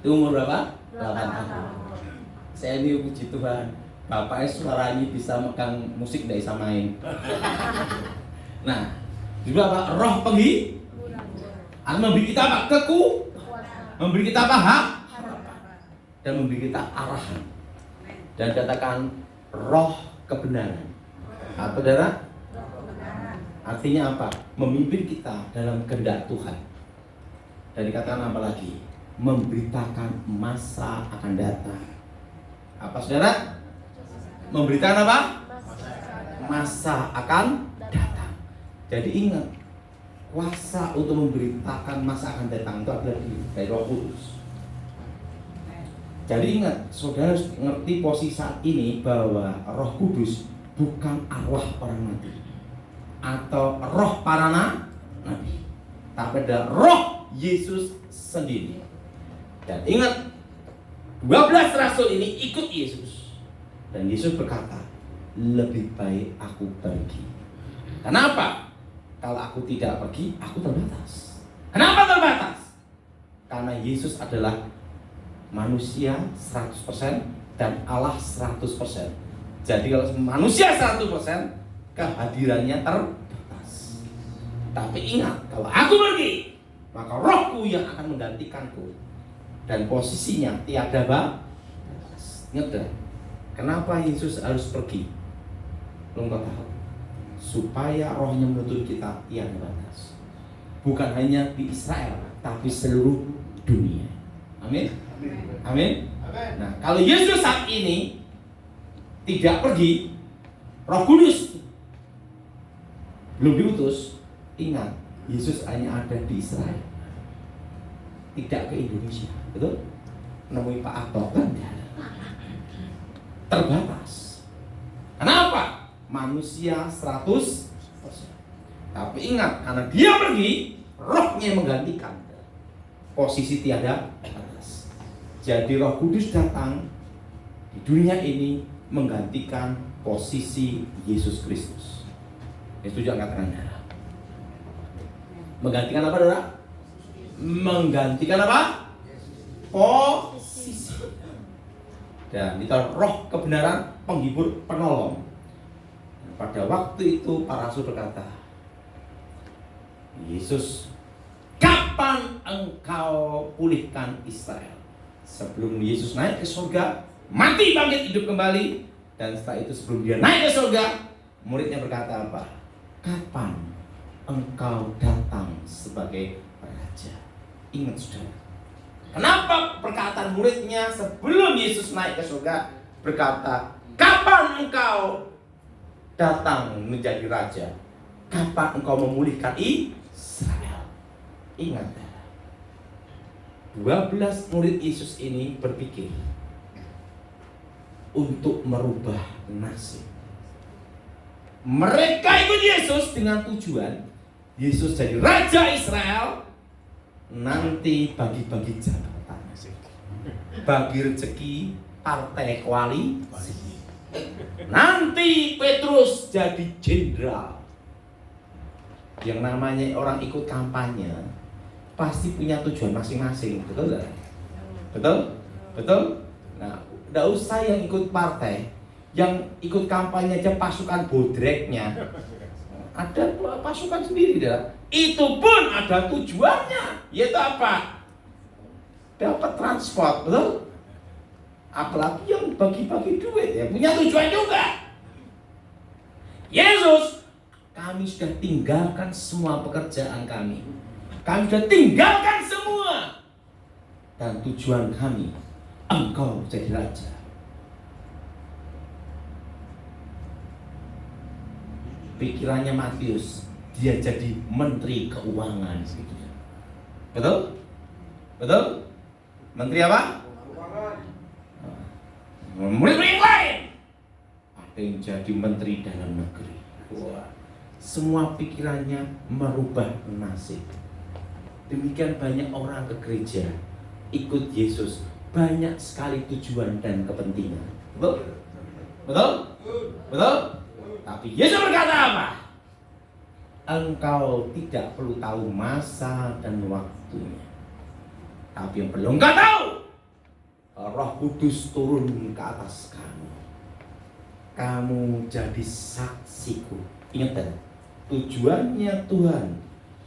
Itu umur berapa? 8 tahun. Saya ini puji Tuhan, bapaknya suaranya bisa megang musik, tidak bisa main. Nah, juga apa? Roh penghibur akan memberi kita apa? Memberi kita apa? Hak dan memberi kita arahan. Dan katakan roh kebenaran. Apa saudara? Artinya apa? Memimpin kita dalam kehendak Tuhan. Dan dikatakan apa lagi? Memberitakan masa akan datang. Apa saudara? Memberitakan apa? Masa akan datang. Jadi ingat, kuasa untuk memberitakan masa akan datang itu adalah dari Roh Kudus. Jadi ingat, saudara harus ngerti posisi saat ini bahwa Roh Kudus bukan arwah orang mati atau roh para nabi, tapi ada Roh Yesus sendiri. Dan ingat, 12 rasul ini ikut Yesus. Dan Yesus berkata, lebih baik aku pergi. Kenapa? Kalau aku tidak pergi, aku terbatas. Kenapa terbatas? Karena Yesus adalah manusia 100% dan Allah 100%. Jadi kalau manusia 100%, kehadirannya terbatas. Tapi ingat, kalau aku pergi, maka rohku yang akan menggantikanku. Dan posisinya tiada batas. Ingat dah, kenapa Yesus harus pergi? Belum kau tahu. Supaya rohnya menuntun kita tiada batas. Bukan hanya di Israel, tapi seluruh dunia. Amin. Amin. Nah, kalau Yesus saat ini tidak pergi, Roh Kudus belum diutus. Ingat, Yesus hanya ada di Israel, tidak ke Indonesia. Betul? Menemui Pak Akbar kan terbatas. Kenapa? Manusia 100%. Tapi ingat, karena dia pergi, rohnya yang menggantikan. Posisi tiada batas. Jadi Roh Kudus datang di dunia ini menggantikan posisi Yesus Kristus. Itu juga katakan darah. Menggantikan apa, saudara? Menggantikan apa? Posisi. Dan itu roh kebenaran, penghibur, penolong. Pada waktu itu para rasul berkata, Yesus, kapan engkau pulihkan Israel? Sebelum Yesus naik ke surga, mati bangkit hidup kembali. Dan setelah itu sebelum dia naik ke surga, muridnya berkata apa? Kapan engkau datang sebagai raja? Ingat saudara, kenapa perkataan muridnya sebelum Yesus naik ke surga berkata, kapan engkau datang menjadi raja? Kapan engkau memulihkan Israel? Ingat, 12 murid Yesus ini berpikir untuk merubah nasib. Mereka ikut Yesus dengan tujuan Yesus jadi Raja Israel, nanti bagi-bagi jabatan, bagi rezeki partai koalisi. Nanti Petrus jadi jenderal. Yang namanya orang ikut kampanye pasti punya tujuan masing-masing, betul gak? Betul? Betul? Nah, gak usah yang ikut partai, yang ikut kampanye aja pasukan bodreknya ada pasukan sendiri dah. Itu pun ada tujuannya, yaitu apa? Dapat transport, betul? Apalagi yang bagi-bagi duit ya punya tujuan juga. Yesus, kami sudah tinggalkan semua pekerjaan kami. Kami sudah tinggalkan semua. Dan tujuan kami, engkau jadi raja. Pikirannya Matius, dia jadi menteri keuangan gitu. Betul? Betul? Menteri apa? Murid-murid yang lain ada yang jadi menteri dalam negeri. Wah, semua pikirannya merubah nasib. Demikian banyak orang ke gereja, ikut Yesus, banyak sekali tujuan dan kepentingan. Betul? Betul? Betul? Tapi Yesus berkata apa? Engkau tidak perlu tahu masa dan waktunya. Tapi yang perlu engkau tahu, Roh Kudus turun ke atas kamu. Kamu jadi saksiku. Ingat kan? Tujuannya Tuhan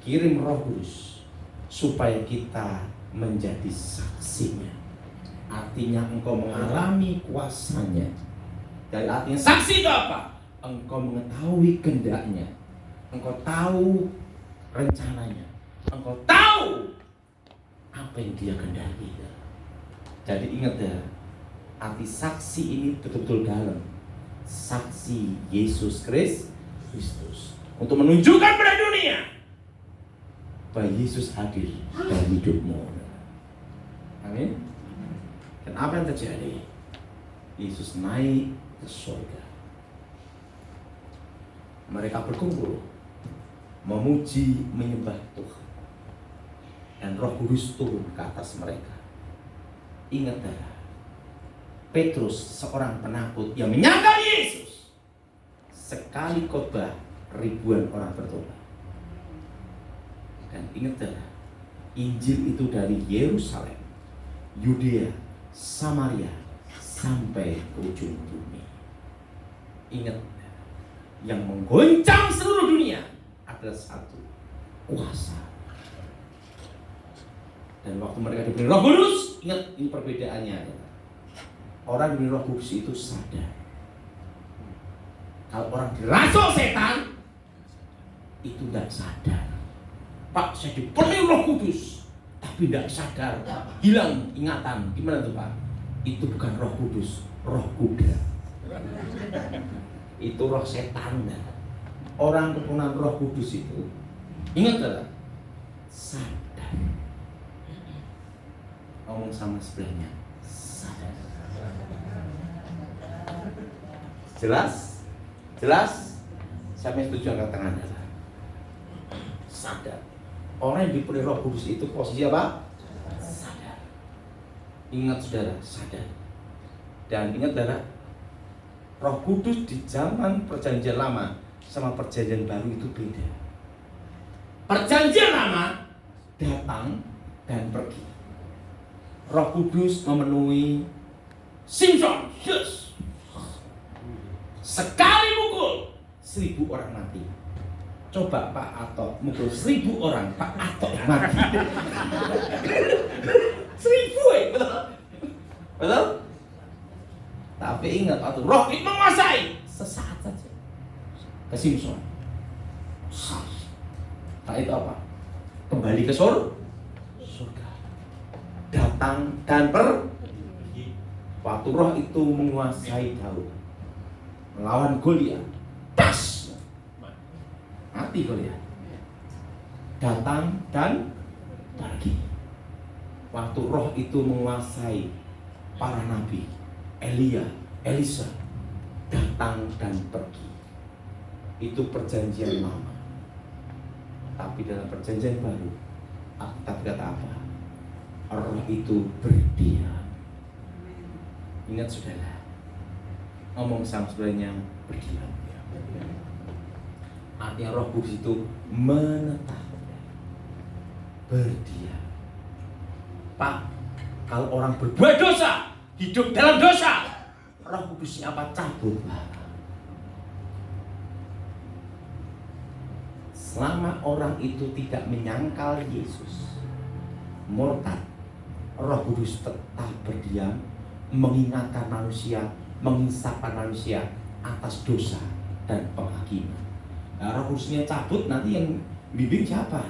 kirim Roh Kudus supaya kita menjadi saksinya. Artinya engkau mengalami kuasanya. Dan artinya saksi itu apa? Engkau mengetahui kehendaknya. Engkau tahu rencananya. Engkau tahu apa yang dia kehendaki. Jadi ingat ya, arti saksi ini betul-betul dalam. Saksi Yesus Kristus untuk menunjukkan pada dunia bahwa Yesus hadir dalam hidupmu. Amin. Dan apa yang terjadi? Yesus naik ke surga. Mereka berkumpul memuji, menyembah Tuhan. Dan Roh Kudus turun ke atas mereka. Ingat ya, Petrus seorang penakut yang menyangkal Yesus. Sekali khotbah ribuan orang bertobat. Dan ingat ya, Injil itu dari Yerusalem, Yudea, Samaria sampai ke ujung bumi. Ingat, yang menggoncang seluruh dunia adalah satu, kuasa. Dan waktu mereka diberi Roh Kudus, ingat ini perbedaannya. Orang diberi Roh Kudus itu sadar. Kalau orang dirasuki setan, itu tidak sadar. Pak, saya dipenuhi Roh Kudus, tapi tidak sadar, hilang ingatan. Gimana tuh Pak? Itu bukan Roh Kudus, roh kuda. Itu roh setan. Orang kepunyaan Roh Kudus itu, ingat tak? Sadar. Ngomong sama sebelahnya, sadar. Jelas? Jelas? Siapa yang setuju angkat tangan? Sadar. Orang yang dipenuhi Roh Kudus itu posisi apa? Sadar. Ingat saudara, sadar. Dan ingat saudara, Roh Kudus di zaman Perjanjian Lama sama Perjanjian Baru itu beda. Perjanjian Lama datang dan pergi. Roh Kudus memenuhi Simpson, yes. Sekali mukul 1000 orang mati. Coba Pak Atok mukul 1000 orang, Pak Atok mati. 1000 betul? Betul? Tapi ingat waktu Roh itu menguasai sesaat saja. Ke Simpson. Nah itu apa? Kembali ke surga. Datang dan pergi. Waktu Roh itu menguasai Daud melawan Goliat, tas mati Goliat. Datang dan pergi. Waktu Roh itu menguasai para nabi, Elia, Elisa, datang dan pergi. Itu Perjanjian Lama. Tapi dalam Perjanjian Baru, Alkitab kata apa? Roh itu berdiam. Ingat saudara, ngomong sama sebelahnya, berdiam. Artinya Roh Kudus itu menetap, berdiam. Pak, kalau orang berbuat dosa, hidup dalam dosa, Roh Kudusnya apa? Cabut. Selama orang itu tidak menyangkal Yesus, murtad, Roh Kudus tetap berdiam, mengingatkan manusia, mengisapkan manusia atas dosa dan penghakiman. Nah, Roh Kudusnya cabut, nanti yang bimbing siapa?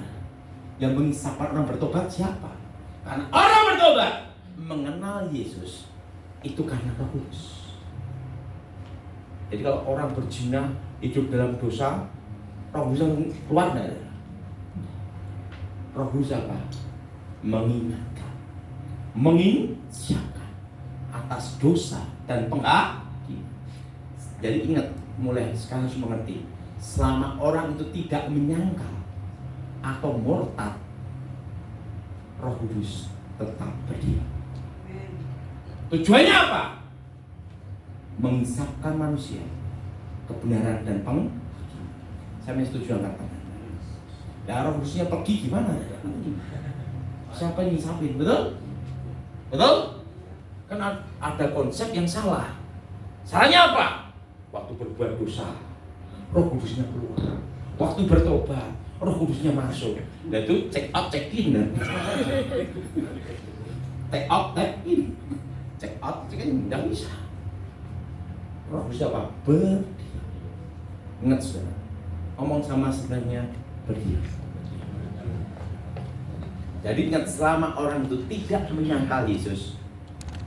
Yang mengisapkan orang bertobat siapa? Karena orang bertobat mengenal Yesus itu karena Roh Kudus. Jadi kalau orang berzina, hidup dalam dosa, Roh Kudus keluar dari. Roh Kudus apa? Mengingatkan, mengingatkan atas dosa dan penghakiman. Jadi ingat, mulai sekarang harus mengerti, selama orang itu tidak menyangkal atau murtad, Roh Kudus tetap berdiam. Tujuannya apa? Mengisapkan manusia kebenaran dan penghakiman. Saya setuju angkat tangan. Ya, Roh Kudusnya pergi gimana? Siapa yang nyisapin? Betul? Betul? Kan ada konsep yang salah. Salahnya apa? Waktu berbuat dosa, Roh Kudusnya keluar. Waktu bertobat, Roh Kudusnya masuk. Dan itu check out, check in. Take out, take in. Check out, check in. Tidak bisa. Roh Kudus apa? Berdiam. Ingat saudara, ngomong sama sebenarnya berdiam. Jadi ingat, selama orang itu tidak menyangkal Yesus,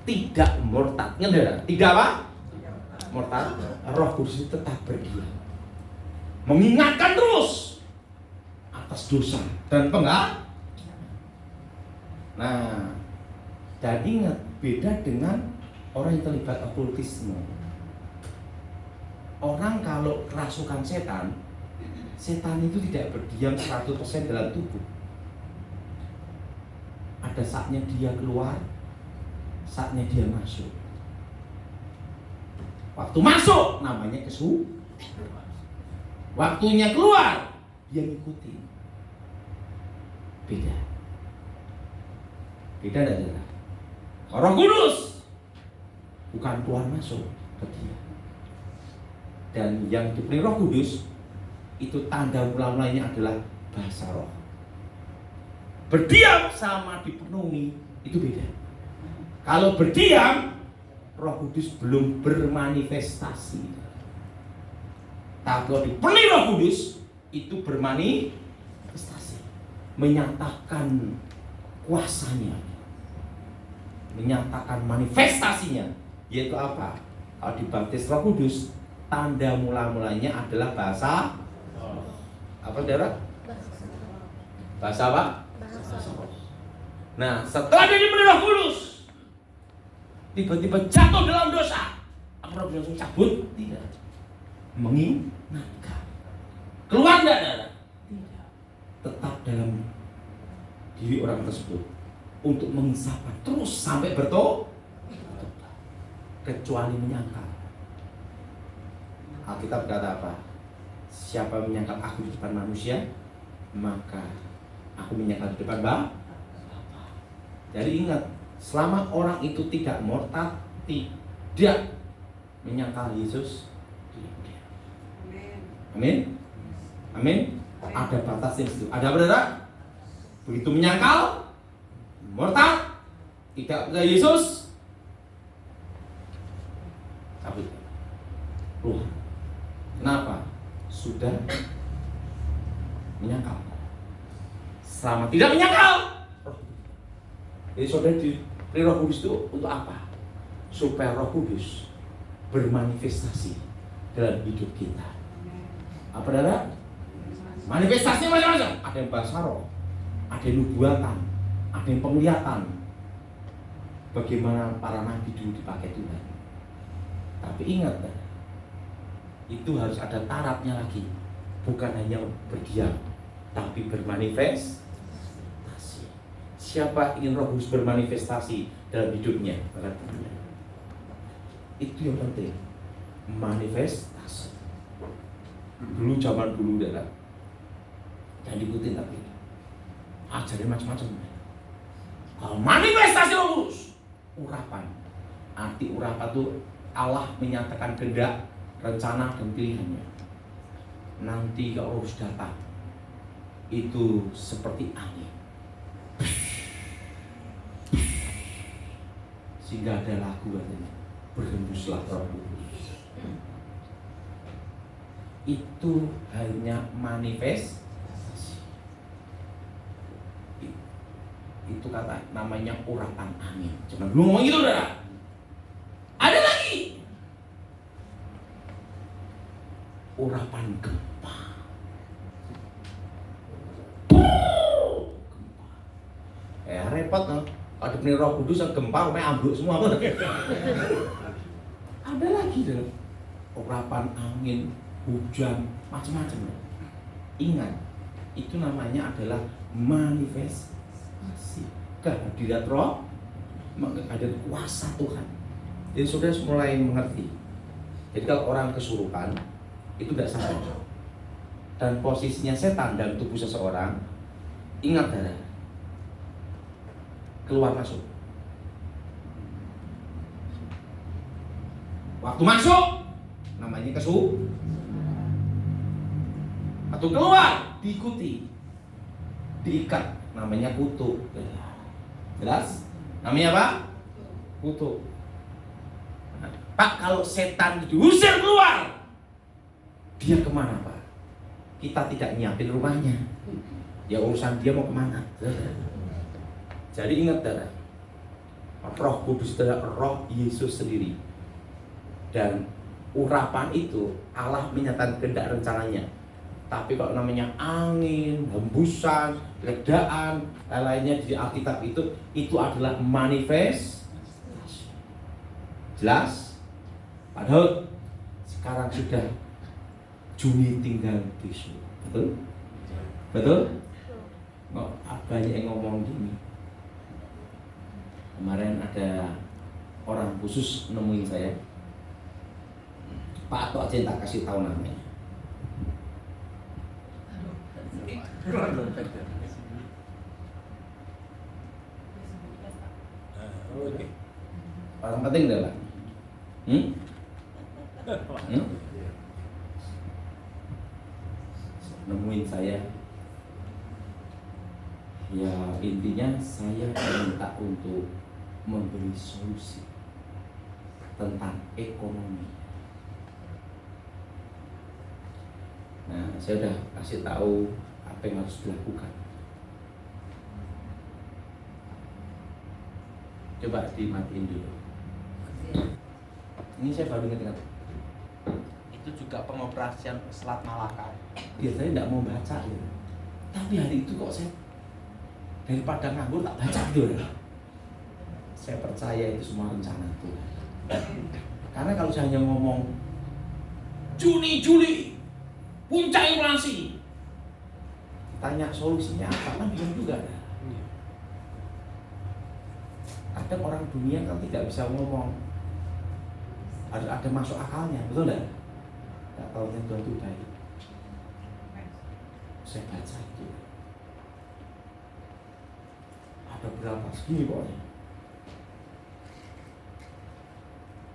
tidak murtad, ngendara, tidak apa? Murtad, Roh Kudus itu tetap berdiam, mengingatkan terus atas dosa dan penggak. Nah, jadi ingat, beda dengan orang yang terlibat okultisme. Orang kalau kerasukan setan, setan itu tidak berdiam 100% dalam tubuh. Ada saatnya dia keluar, saatnya dia masuk. Waktu masuk namanya waktunya keluar dia ngikutin. Beda. Beda adalah Roh Kudus bukan keluar masuk ke dia. Dan yang diberi Roh Kudus itu tanda mula-mulanya adalah bahasa roh. Berdiam sama dipenuhi itu beda. Kalau berdiam, Roh Kudus belum bermanifestasi. Tapi kalau dipenuhi Roh Kudus itu bermanifestasi, menyatakan kuasanya, menyatakan manifestasinya. Yaitu apa? Kalau dibaptis Roh Kudus, tanda mula-mulanya adalah bahasa apa, saudara? Bahasa apa? Bahasa roh. Nah, setelah dia diberi Roh Kudus, tiba-tiba jatuh dalam dosa, apa langsung cabut? Tidak. Mengingatkan. Keluar enggak, saudara? Tidak. Tetap dalam diri orang tersebut untuk mengisapkan terus sampai bertobat, kecuali menyangkal. Alkitab berkata apa? Siapa menyangkal aku di depan manusia, maka aku menyangkal di depan Bapa. Jadi ingat, selama orang itu tidak murtad, tidak menyangkal Yesus, amin, amin. Ada batasnya itu. Ada berada? Begitu menyangkal, murtad, tidak percaya Yesus, cabut, keluar. Kenapa? Sudah menyangkal. Selama tidak menyangkal, jadi saudara diberi Roh Kudus itu untuk apa? Supaya Roh Kudus bermanifestasi dalam hidup kita. Apa saudara? Manifestasinya macam-macam. Ada yang bahasa roh, ada yang nubuatan, ada yang penglihatan. Bagaimana para nabi dulu dipakai Tuhan. Tapi ingat, itu harus ada tarafnya lagi. Bukan hanya berdiam, tapi bermanifestasi. Siapa ingin Roh Kudus bermanifestasi dalam hidupnya? Itu yang penting. Manifestasi. Dulu, zaman dulu, adalah jangan diikutin, tapi ajarin macam-macam. Kalau manifestasi Roh Kudus, urapan. Arti urapan itu Allah menyatakan kehendak, rencana dan pilihannya. Nanti kalau Roh Kudus datang, itu seperti angin, sehingga ada lagu katanya, berhembuslah Roh Kudus. Itu hanya manifestasi. Itu kata namanya urapan angin. Cuma belum ngomong gitu, saudara. Ada lagi urapan gempa. Repot no. Ada benih Roh Kudus yang gempa, sampai ambruk semua. Ada lagi dalam urapan angin, hujan, macam-macam. Ingat, itu namanya adalah manifestasi kehadiran Roh, ada kuasa Tuhan. Jadi saudara mulai mengerti. Jadi kalau orang kesurupan itu tidak sadar, dan posisinya setan dalam tubuh seseorang, ingat, saudara, keluar masuk. Waktu masuk namanya kesu. Waktu keluar diikuti, diikat, namanya kutuk. Jelas? Namanya apa? Kutuk. Nah, Pak, kalau setan diusir keluar, dia kemana Pak? Kita tidak nyiapin rumahnya. Ya urusan dia mau kemana. Jadi ingat saudara, Roh Kudus adalah Roh Yesus sendiri. Dan urapan itu Allah menyatakan kehendak rencananya. Tapi kalau namanya angin, hembusan, ledaan, lainnya di Alkitab itu adalah manifest. Jelas? Padahal sekarang sudah Juni tinggal besok. Betul? Betul? Kok banyak yang ngomong gini. Kemarin ada orang khusus nemuin saya. Pak Ato aja yang tak kasih tahu namanya. Orang penting deh Pak. Nemuin saya. Ya intinya saya minta untuk memberi solusi tentang ekonomi. Nah, saya udah kasih tahu apa yang harus dilakukan. Coba dimatiin dulu. Ini saya baru ingat.
Itu juga pengoperasian Selat Malaka.
Biasanya tidak mau baca ya. Tapi hari itu kok saya daripada nganggur tak baca gitu ya. Saya percaya itu semua rencana Tuhan. Karena kalau saya hanya ngomong Juni, Juli, puncak inflasi, tanya solusinya apa kan bingung juga. Kadang orang dunia kan tidak bisa ngomong, ada masuk akalnya, betul nggak? Nggak tahu yang Tuhan itu baik. Saya baca itu ada berapa segini pokoknya.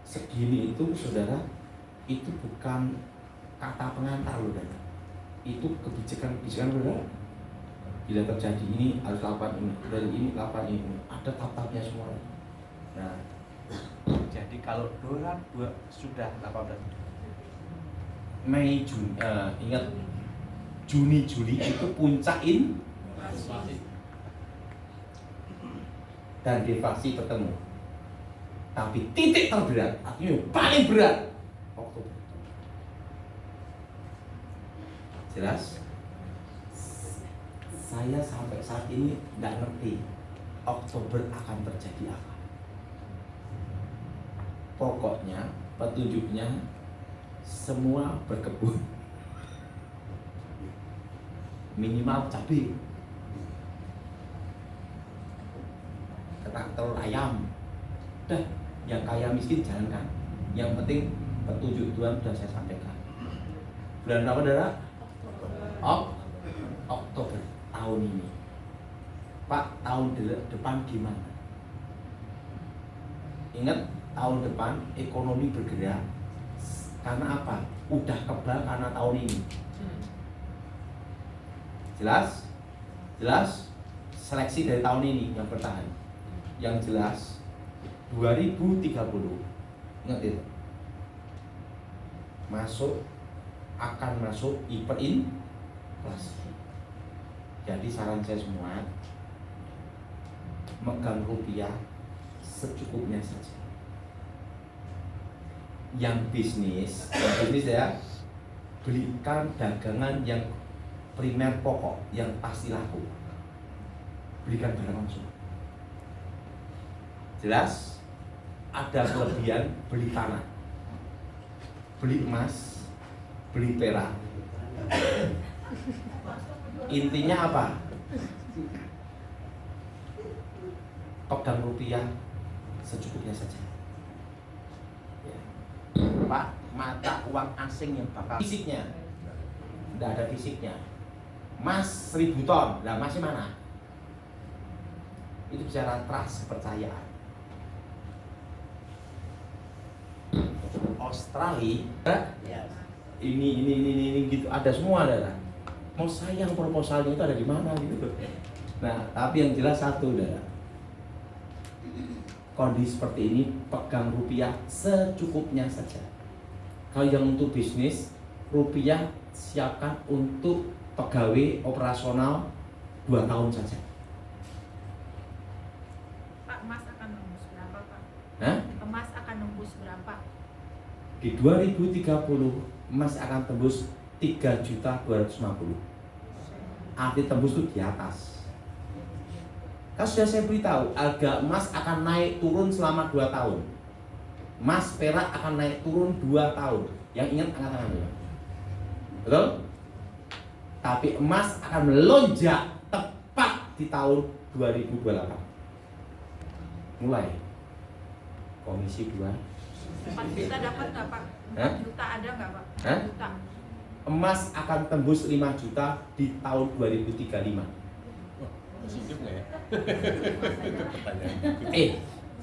Segini itu saudara, itu bukan kata pengantar loh saudara. Itu kebijakan saudara. Bila terjadi ini harus lakukan ini, dari ini lakukan ini, ada tahap-tahapnya semua. Nah,
Jadi kalau dolar sudah 18
Mei Juni, ingat Juni Juli itu puncak dan deflasi bertemu. Tapi titik terberat, artinya paling berat Oktober. Jelas? Saya sampai saat ini nggak ngerti Oktober akan terjadi apa. Pokoknya petunjuknya semua berkebun, minimal cabai, kerak telur ayam. Dah, yang kaya miskin jangankan. Yang penting petunjuk Tuhan sudah saya sampaikan. Bulan apa saudara? Oktober tahun ini. Pak, tahun depan gimana? Ingat, tahun depan ekonomi bergerak. Karena apa? Udah kebal karena tahun ini. Jelas? Jelas? Seleksi dari tahun ini yang bertahan. Yang jelas 2030. Ingat itu. Akan masuk hiperinflasi. Jadi saran saya semua, megang rupiah secukupnya saja. Yang bisnis ya, belikan dagangan yang primer pokok yang pasti laku. Belikan barang langsung. Jelas? Ada kelebihan beli tanah, beli emas, beli perak. Intinya apa? Pegang rupiah secukupnya saja. Ya. Pak, mata uang asing yang bakal fisiknya, tidak ada fisiknya. Emas 1000 ton, lah masih mana?
Itu bicara trust, kepercayaan. Australia, ini gitu, ada semua ada. Mau sayang proposalnya itu ada di mana gitu. Nah, tapi yang jelas satu, saudara. Kondisi seperti ini, pegang rupiah secukupnya saja. Kalau yang untuk bisnis, rupiah siapkan untuk pegawai operasional 2 tahun saja.
Pak, emas akan nembus berapa, Pak?
Hah?
Emas akan nembus berapa?
Di 2030 emas akan tembus 3.250.000. Arti tembus itu di atas. Kan sudah saya beritahu, harga emas akan naik turun selama 2 tahun. Emas perak akan naik turun 2 tahun. Yang ingat angkat tangan dulu. Betul? Tapi emas akan melonjak tepat di tahun 2028. Mulai Komisi 2.
4 juta dapat nggak, Pak? 4 juta ada nggak, Pak? 4 juta.
Emas akan tembus 5 juta di tahun 2035.
Positif nggak ya?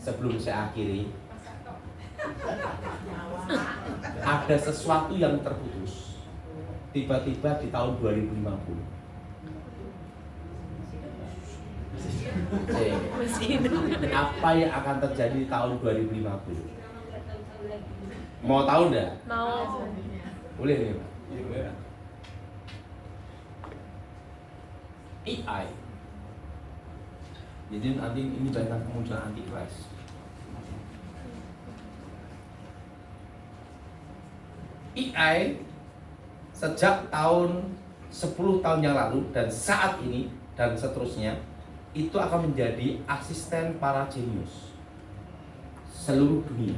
Sebelum saya akhiri, ada sesuatu yang terputus tiba-tiba di tahun 2050. Apa yang akan terjadi di tahun 2050? Mau tahu enggak?
Mau.
Boleh nih, Pak? AI. Jadi nanti ini tentang kemunculan antikris. AI sejak tahun 10 tahun yang lalu dan saat ini dan seterusnya itu akan menjadi asisten para jenius seluruh dunia.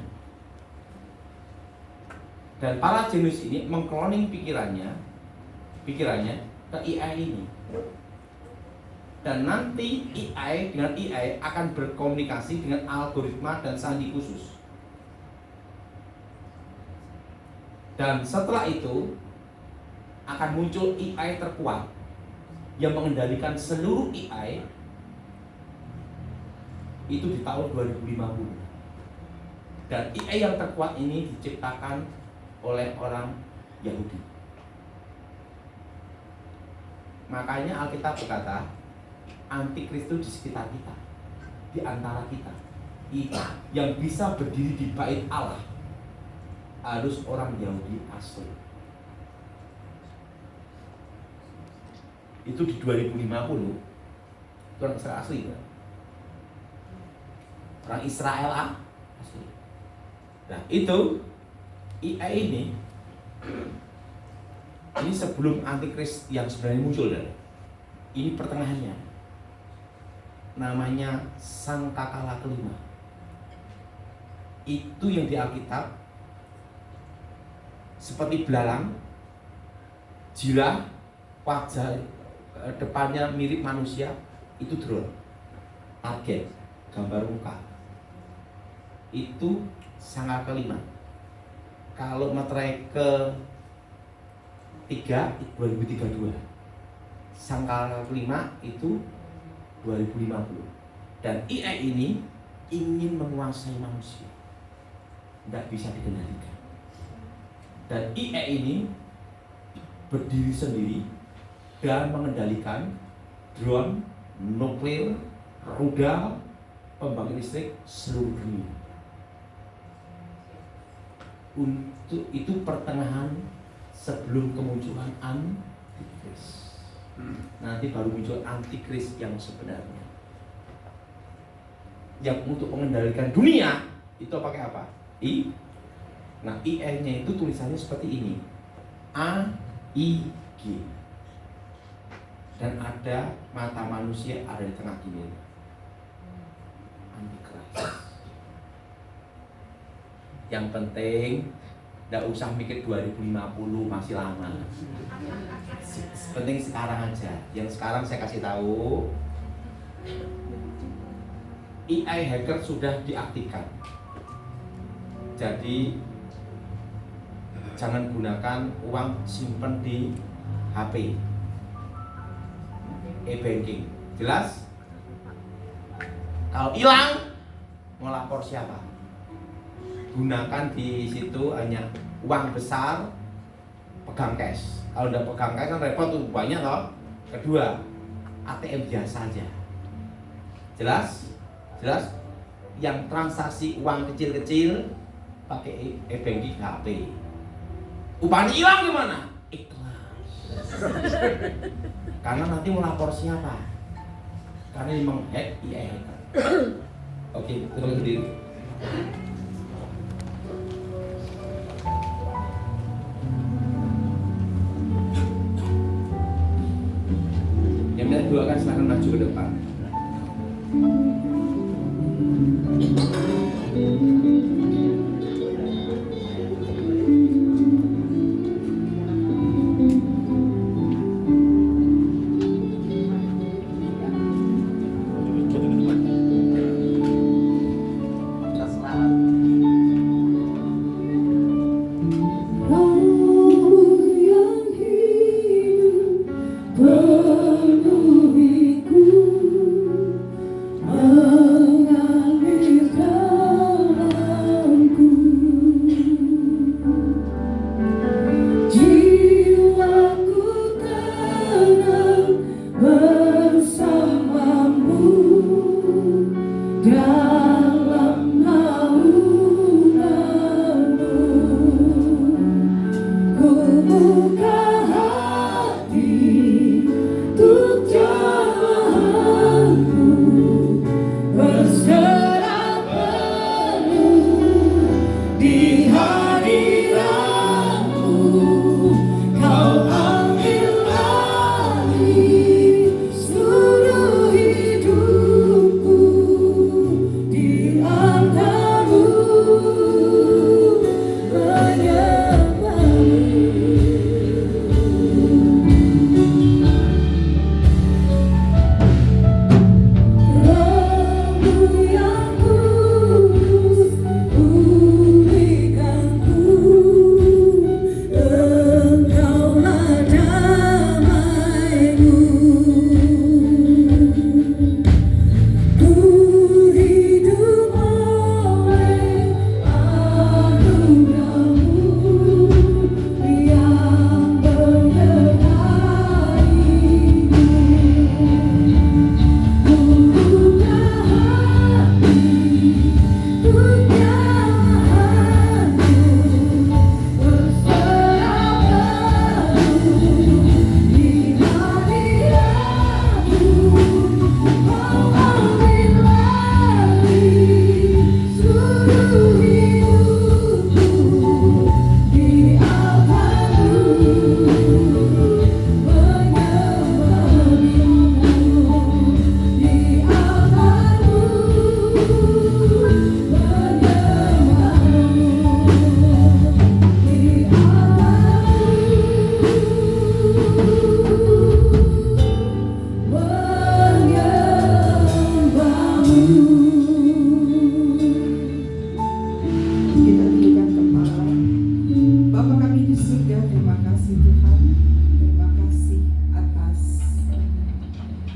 Dan para jenius ini mengkloning pikirannya ke AI ini. Dan nanti AI dengan AI akan berkomunikasi dengan algoritma dan sandi khusus. Dan setelah itu akan muncul AI terkuat yang mengendalikan seluruh AI itu di tahun 2050. Dan AI yang terkuat ini diciptakan oleh orang Yahudi. Makanya Alkitab berkata, antikris itu di sekitar kita, di antara kita. Yang bisa berdiri di bait Allah harus orang Yahudi asli. Itu di 2050 itu orang Israel asli kan? Orang Israel asli. Nah itu AI ini sebelum antikris yang sebenarnya muncul dan ini pertengahannya. Namanya sangkakala kelima. Itu yang di Alkitab seperti belalang, jila, wajah depannya mirip manusia, itu drone, target, gambar muka. Itu sangkakala kelima. Kalau materai ke 3 itu 2032. Sangkakala kelima itu 2050. Dan AI ini ingin menguasai manusia, tidak bisa dikendalikan. Dan AI ini berdiri sendiri dan mengendalikan drone, nuklir, rudal, pembangkit listrik seluruh dunia. Untuk itu pertengahan sebelum kemunculan antikris. Nanti baru muncul antikris yang sebenarnya. Yang untuk mengendalikan dunia itu pakai apa? Nah, I-nya itu tulisannya seperti ini. A-I-G. Dan ada mata manusia ada di tengah ini. Antikris. Yang penting tidak usah mikir 2050 masih lama. Penting sekarang aja. Yang sekarang saya kasih tahu, AI hacker sudah diaktifkan. Jadi jangan gunakan uang simpen di HP, e-banking. Jelas? Kalau hilang, mau lapor siapa? Gunakan di situ hanya uang besar, pegang cash. Kalau udah pegang cash kan repot tuh, banyak loh. Kedua, ATM biasa aja. Jelas? Jelas? Yang transaksi uang kecil-kecil pakai e-banking HP. Upahnya hilang gimana? Ikhlas. Karena nanti mau lapor siapa? Karena ini menghack IAE. Oke, terus berdiri. Yang minta doakan silahkan maju ke depan.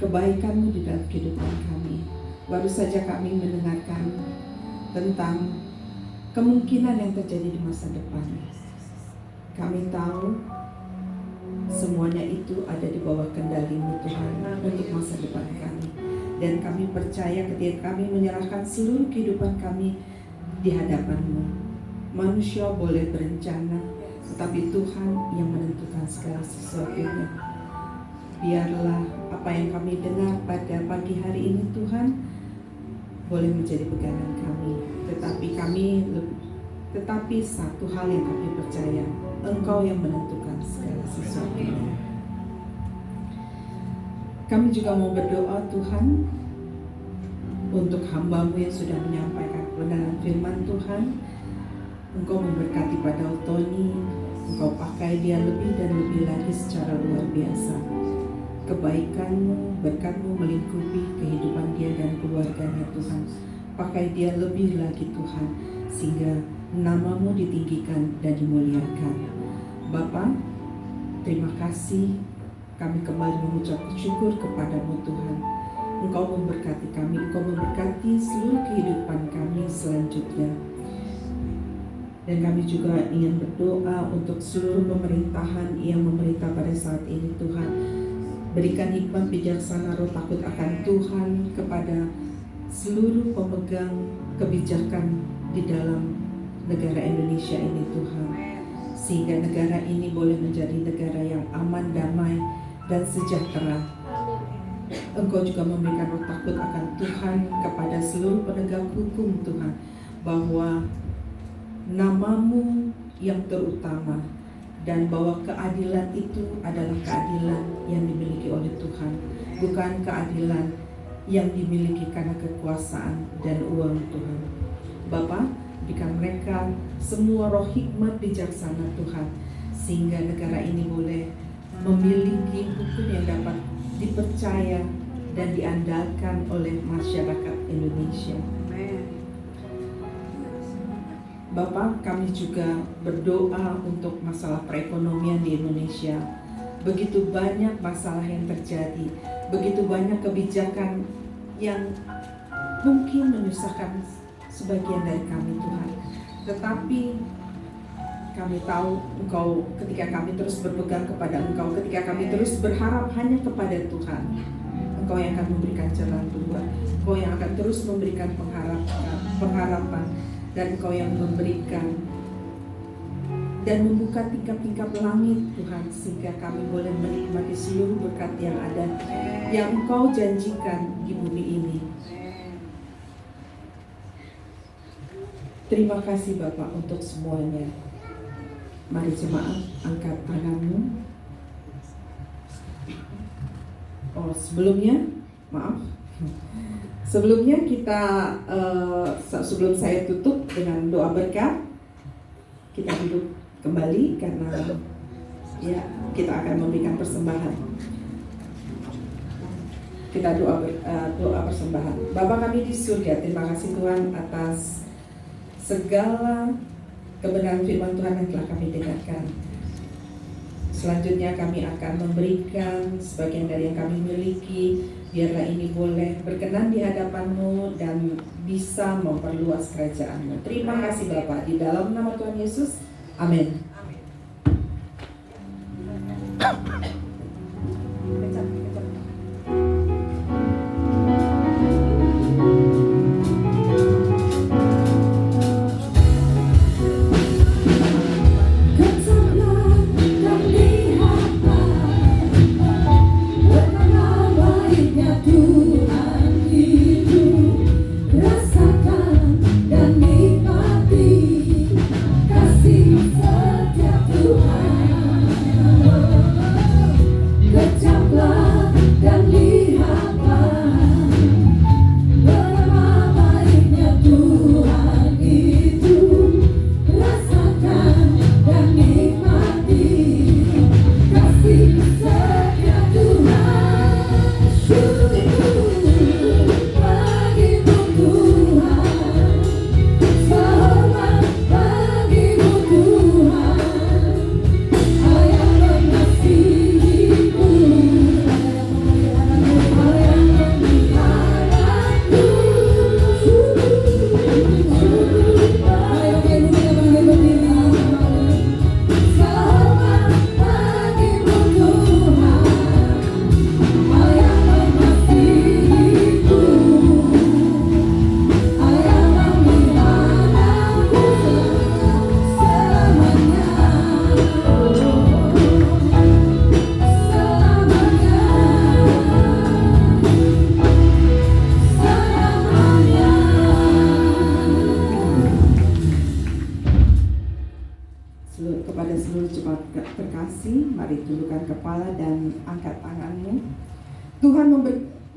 kebaikan-Mu di dalam kehidupan kami. Baru saja kami mendengarkan tentang kemungkinan yang terjadi di masa depan. Kami tahu semuanya itu ada di bawah kendali-Mu Tuhan untuk masa depan kami. Dan kami percaya ketika kami menyerahkan seluruh kehidupan kami di hadapan-Mu. Manusia boleh berencana, tetapi Tuhan yang menentukan segala sesuatunya. Biarlah apa yang kami dengar pada pagi hari ini Tuhan boleh menjadi pegangan kami. Tetapi satu hal yang kami percaya, Engkau yang menentukan segala sesuatunya. Kami juga mau berdoa Tuhan untuk hamba-Mu yang sudah menyampaikan kebenaran firman Tuhan. Engkau memberkati pada Tony, Engkau pakai dia lebih dan lebih lagi secara luar biasa. Kebaikan-Mu, berkat-Mu melingkupi kehidupan dia dan keluarganya Tuhan. Pakai dia lebih lagi Tuhan, sehingga nama-Mu ditinggikan dan dimuliakan. Bapa, terima kasih. Kami kembali mengucap syukur kepada-Mu Tuhan. Engkau memberkati kami, Engkau memberkati seluruh kehidupan kami selanjutnya. Dan kami juga ingin berdoa untuk seluruh pemerintahan yang memerintah pada saat ini, Tuhan. Berikan hikmat bijaksana roh takut akan Tuhan kepada seluruh pemegang kebijakan di dalam negara Indonesia ini, Tuhan. Sehingga negara ini boleh menjadi negara yang aman, damai, dan sejahtera. Engkau juga memberikan roh takut akan Tuhan kepada seluruh penegak hukum, Tuhan, bahwa namamu yang terutama dan bahwa keadilan itu adalah keadilan yang dimiliki oleh Tuhan, bukan keadilan yang dimiliki karena kekuasaan dan uang, Tuhan. Bapa, berikan mereka semua roh hikmat bijaksana, Tuhan, sehingga negara ini boleh memiliki hukum yang dapat dipercaya dan diandalkan oleh masyarakat Indonesia. Bapak, kami juga berdoa untuk masalah perekonomian di Indonesia. Begitu banyak masalah yang terjadi, begitu banyak kebijakan yang mungkin menyusahkan sebagian dari kami, Tuhan. Tetapi kami tahu Engkau, ketika kami terus berpegang kepada Engkau, ketika kami terus berharap hanya kepada Tuhan, Engkau yang akan memberikan jalan keluar, Engkau yang akan terus memberikan pengharapan, dan Engkau yang memberikan dan membuka tingkap-tingkap langit, Tuhan, sehingga kami boleh menikmati seluruh berkat yang ada, yang Engkau janjikan di bumi ini. Terima kasih Bapak untuk semuanya. Mari jemaat angkat tanganmu. Oh, sebelumnya kita sebelum saya tutup dengan doa berkat, kita duduk kembali karena ya kita akan memberikan persembahan. Kita doa persembahan. Bapa kami di surga, terima kasih Tuhan atas segala kebenaran firman Tuhan yang telah kami dengarkan. Selanjutnya kami akan memberikan sebagian dari yang kami miliki. Biarlah ini boleh berkenan di hadapan-Mu dan bisa memperluas kerajaan-Mu. Terima kasih Bapa, di dalam nama Tuhan Yesus. Amin.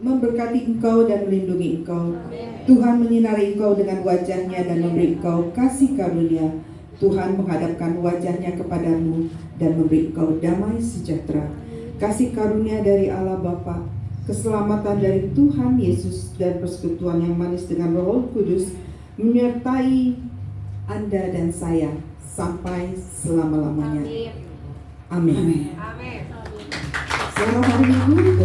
Memberkati engkau dan melindungi engkau. Tuhan menyinari engkau dengan wajahnya dan memberi engkau kasih karunia. Tuhan menghadapkan wajahnya kepadamu dan memberi engkau damai sejahtera. Kasih karunia dari Allah Bapa, keselamatan dari Tuhan Yesus, dan persekutuan yang manis dengan Roh Kudus menyertai Anda dan saya sampai selama-lamanya. Amin.
Amin.
Selamat hari Minggu.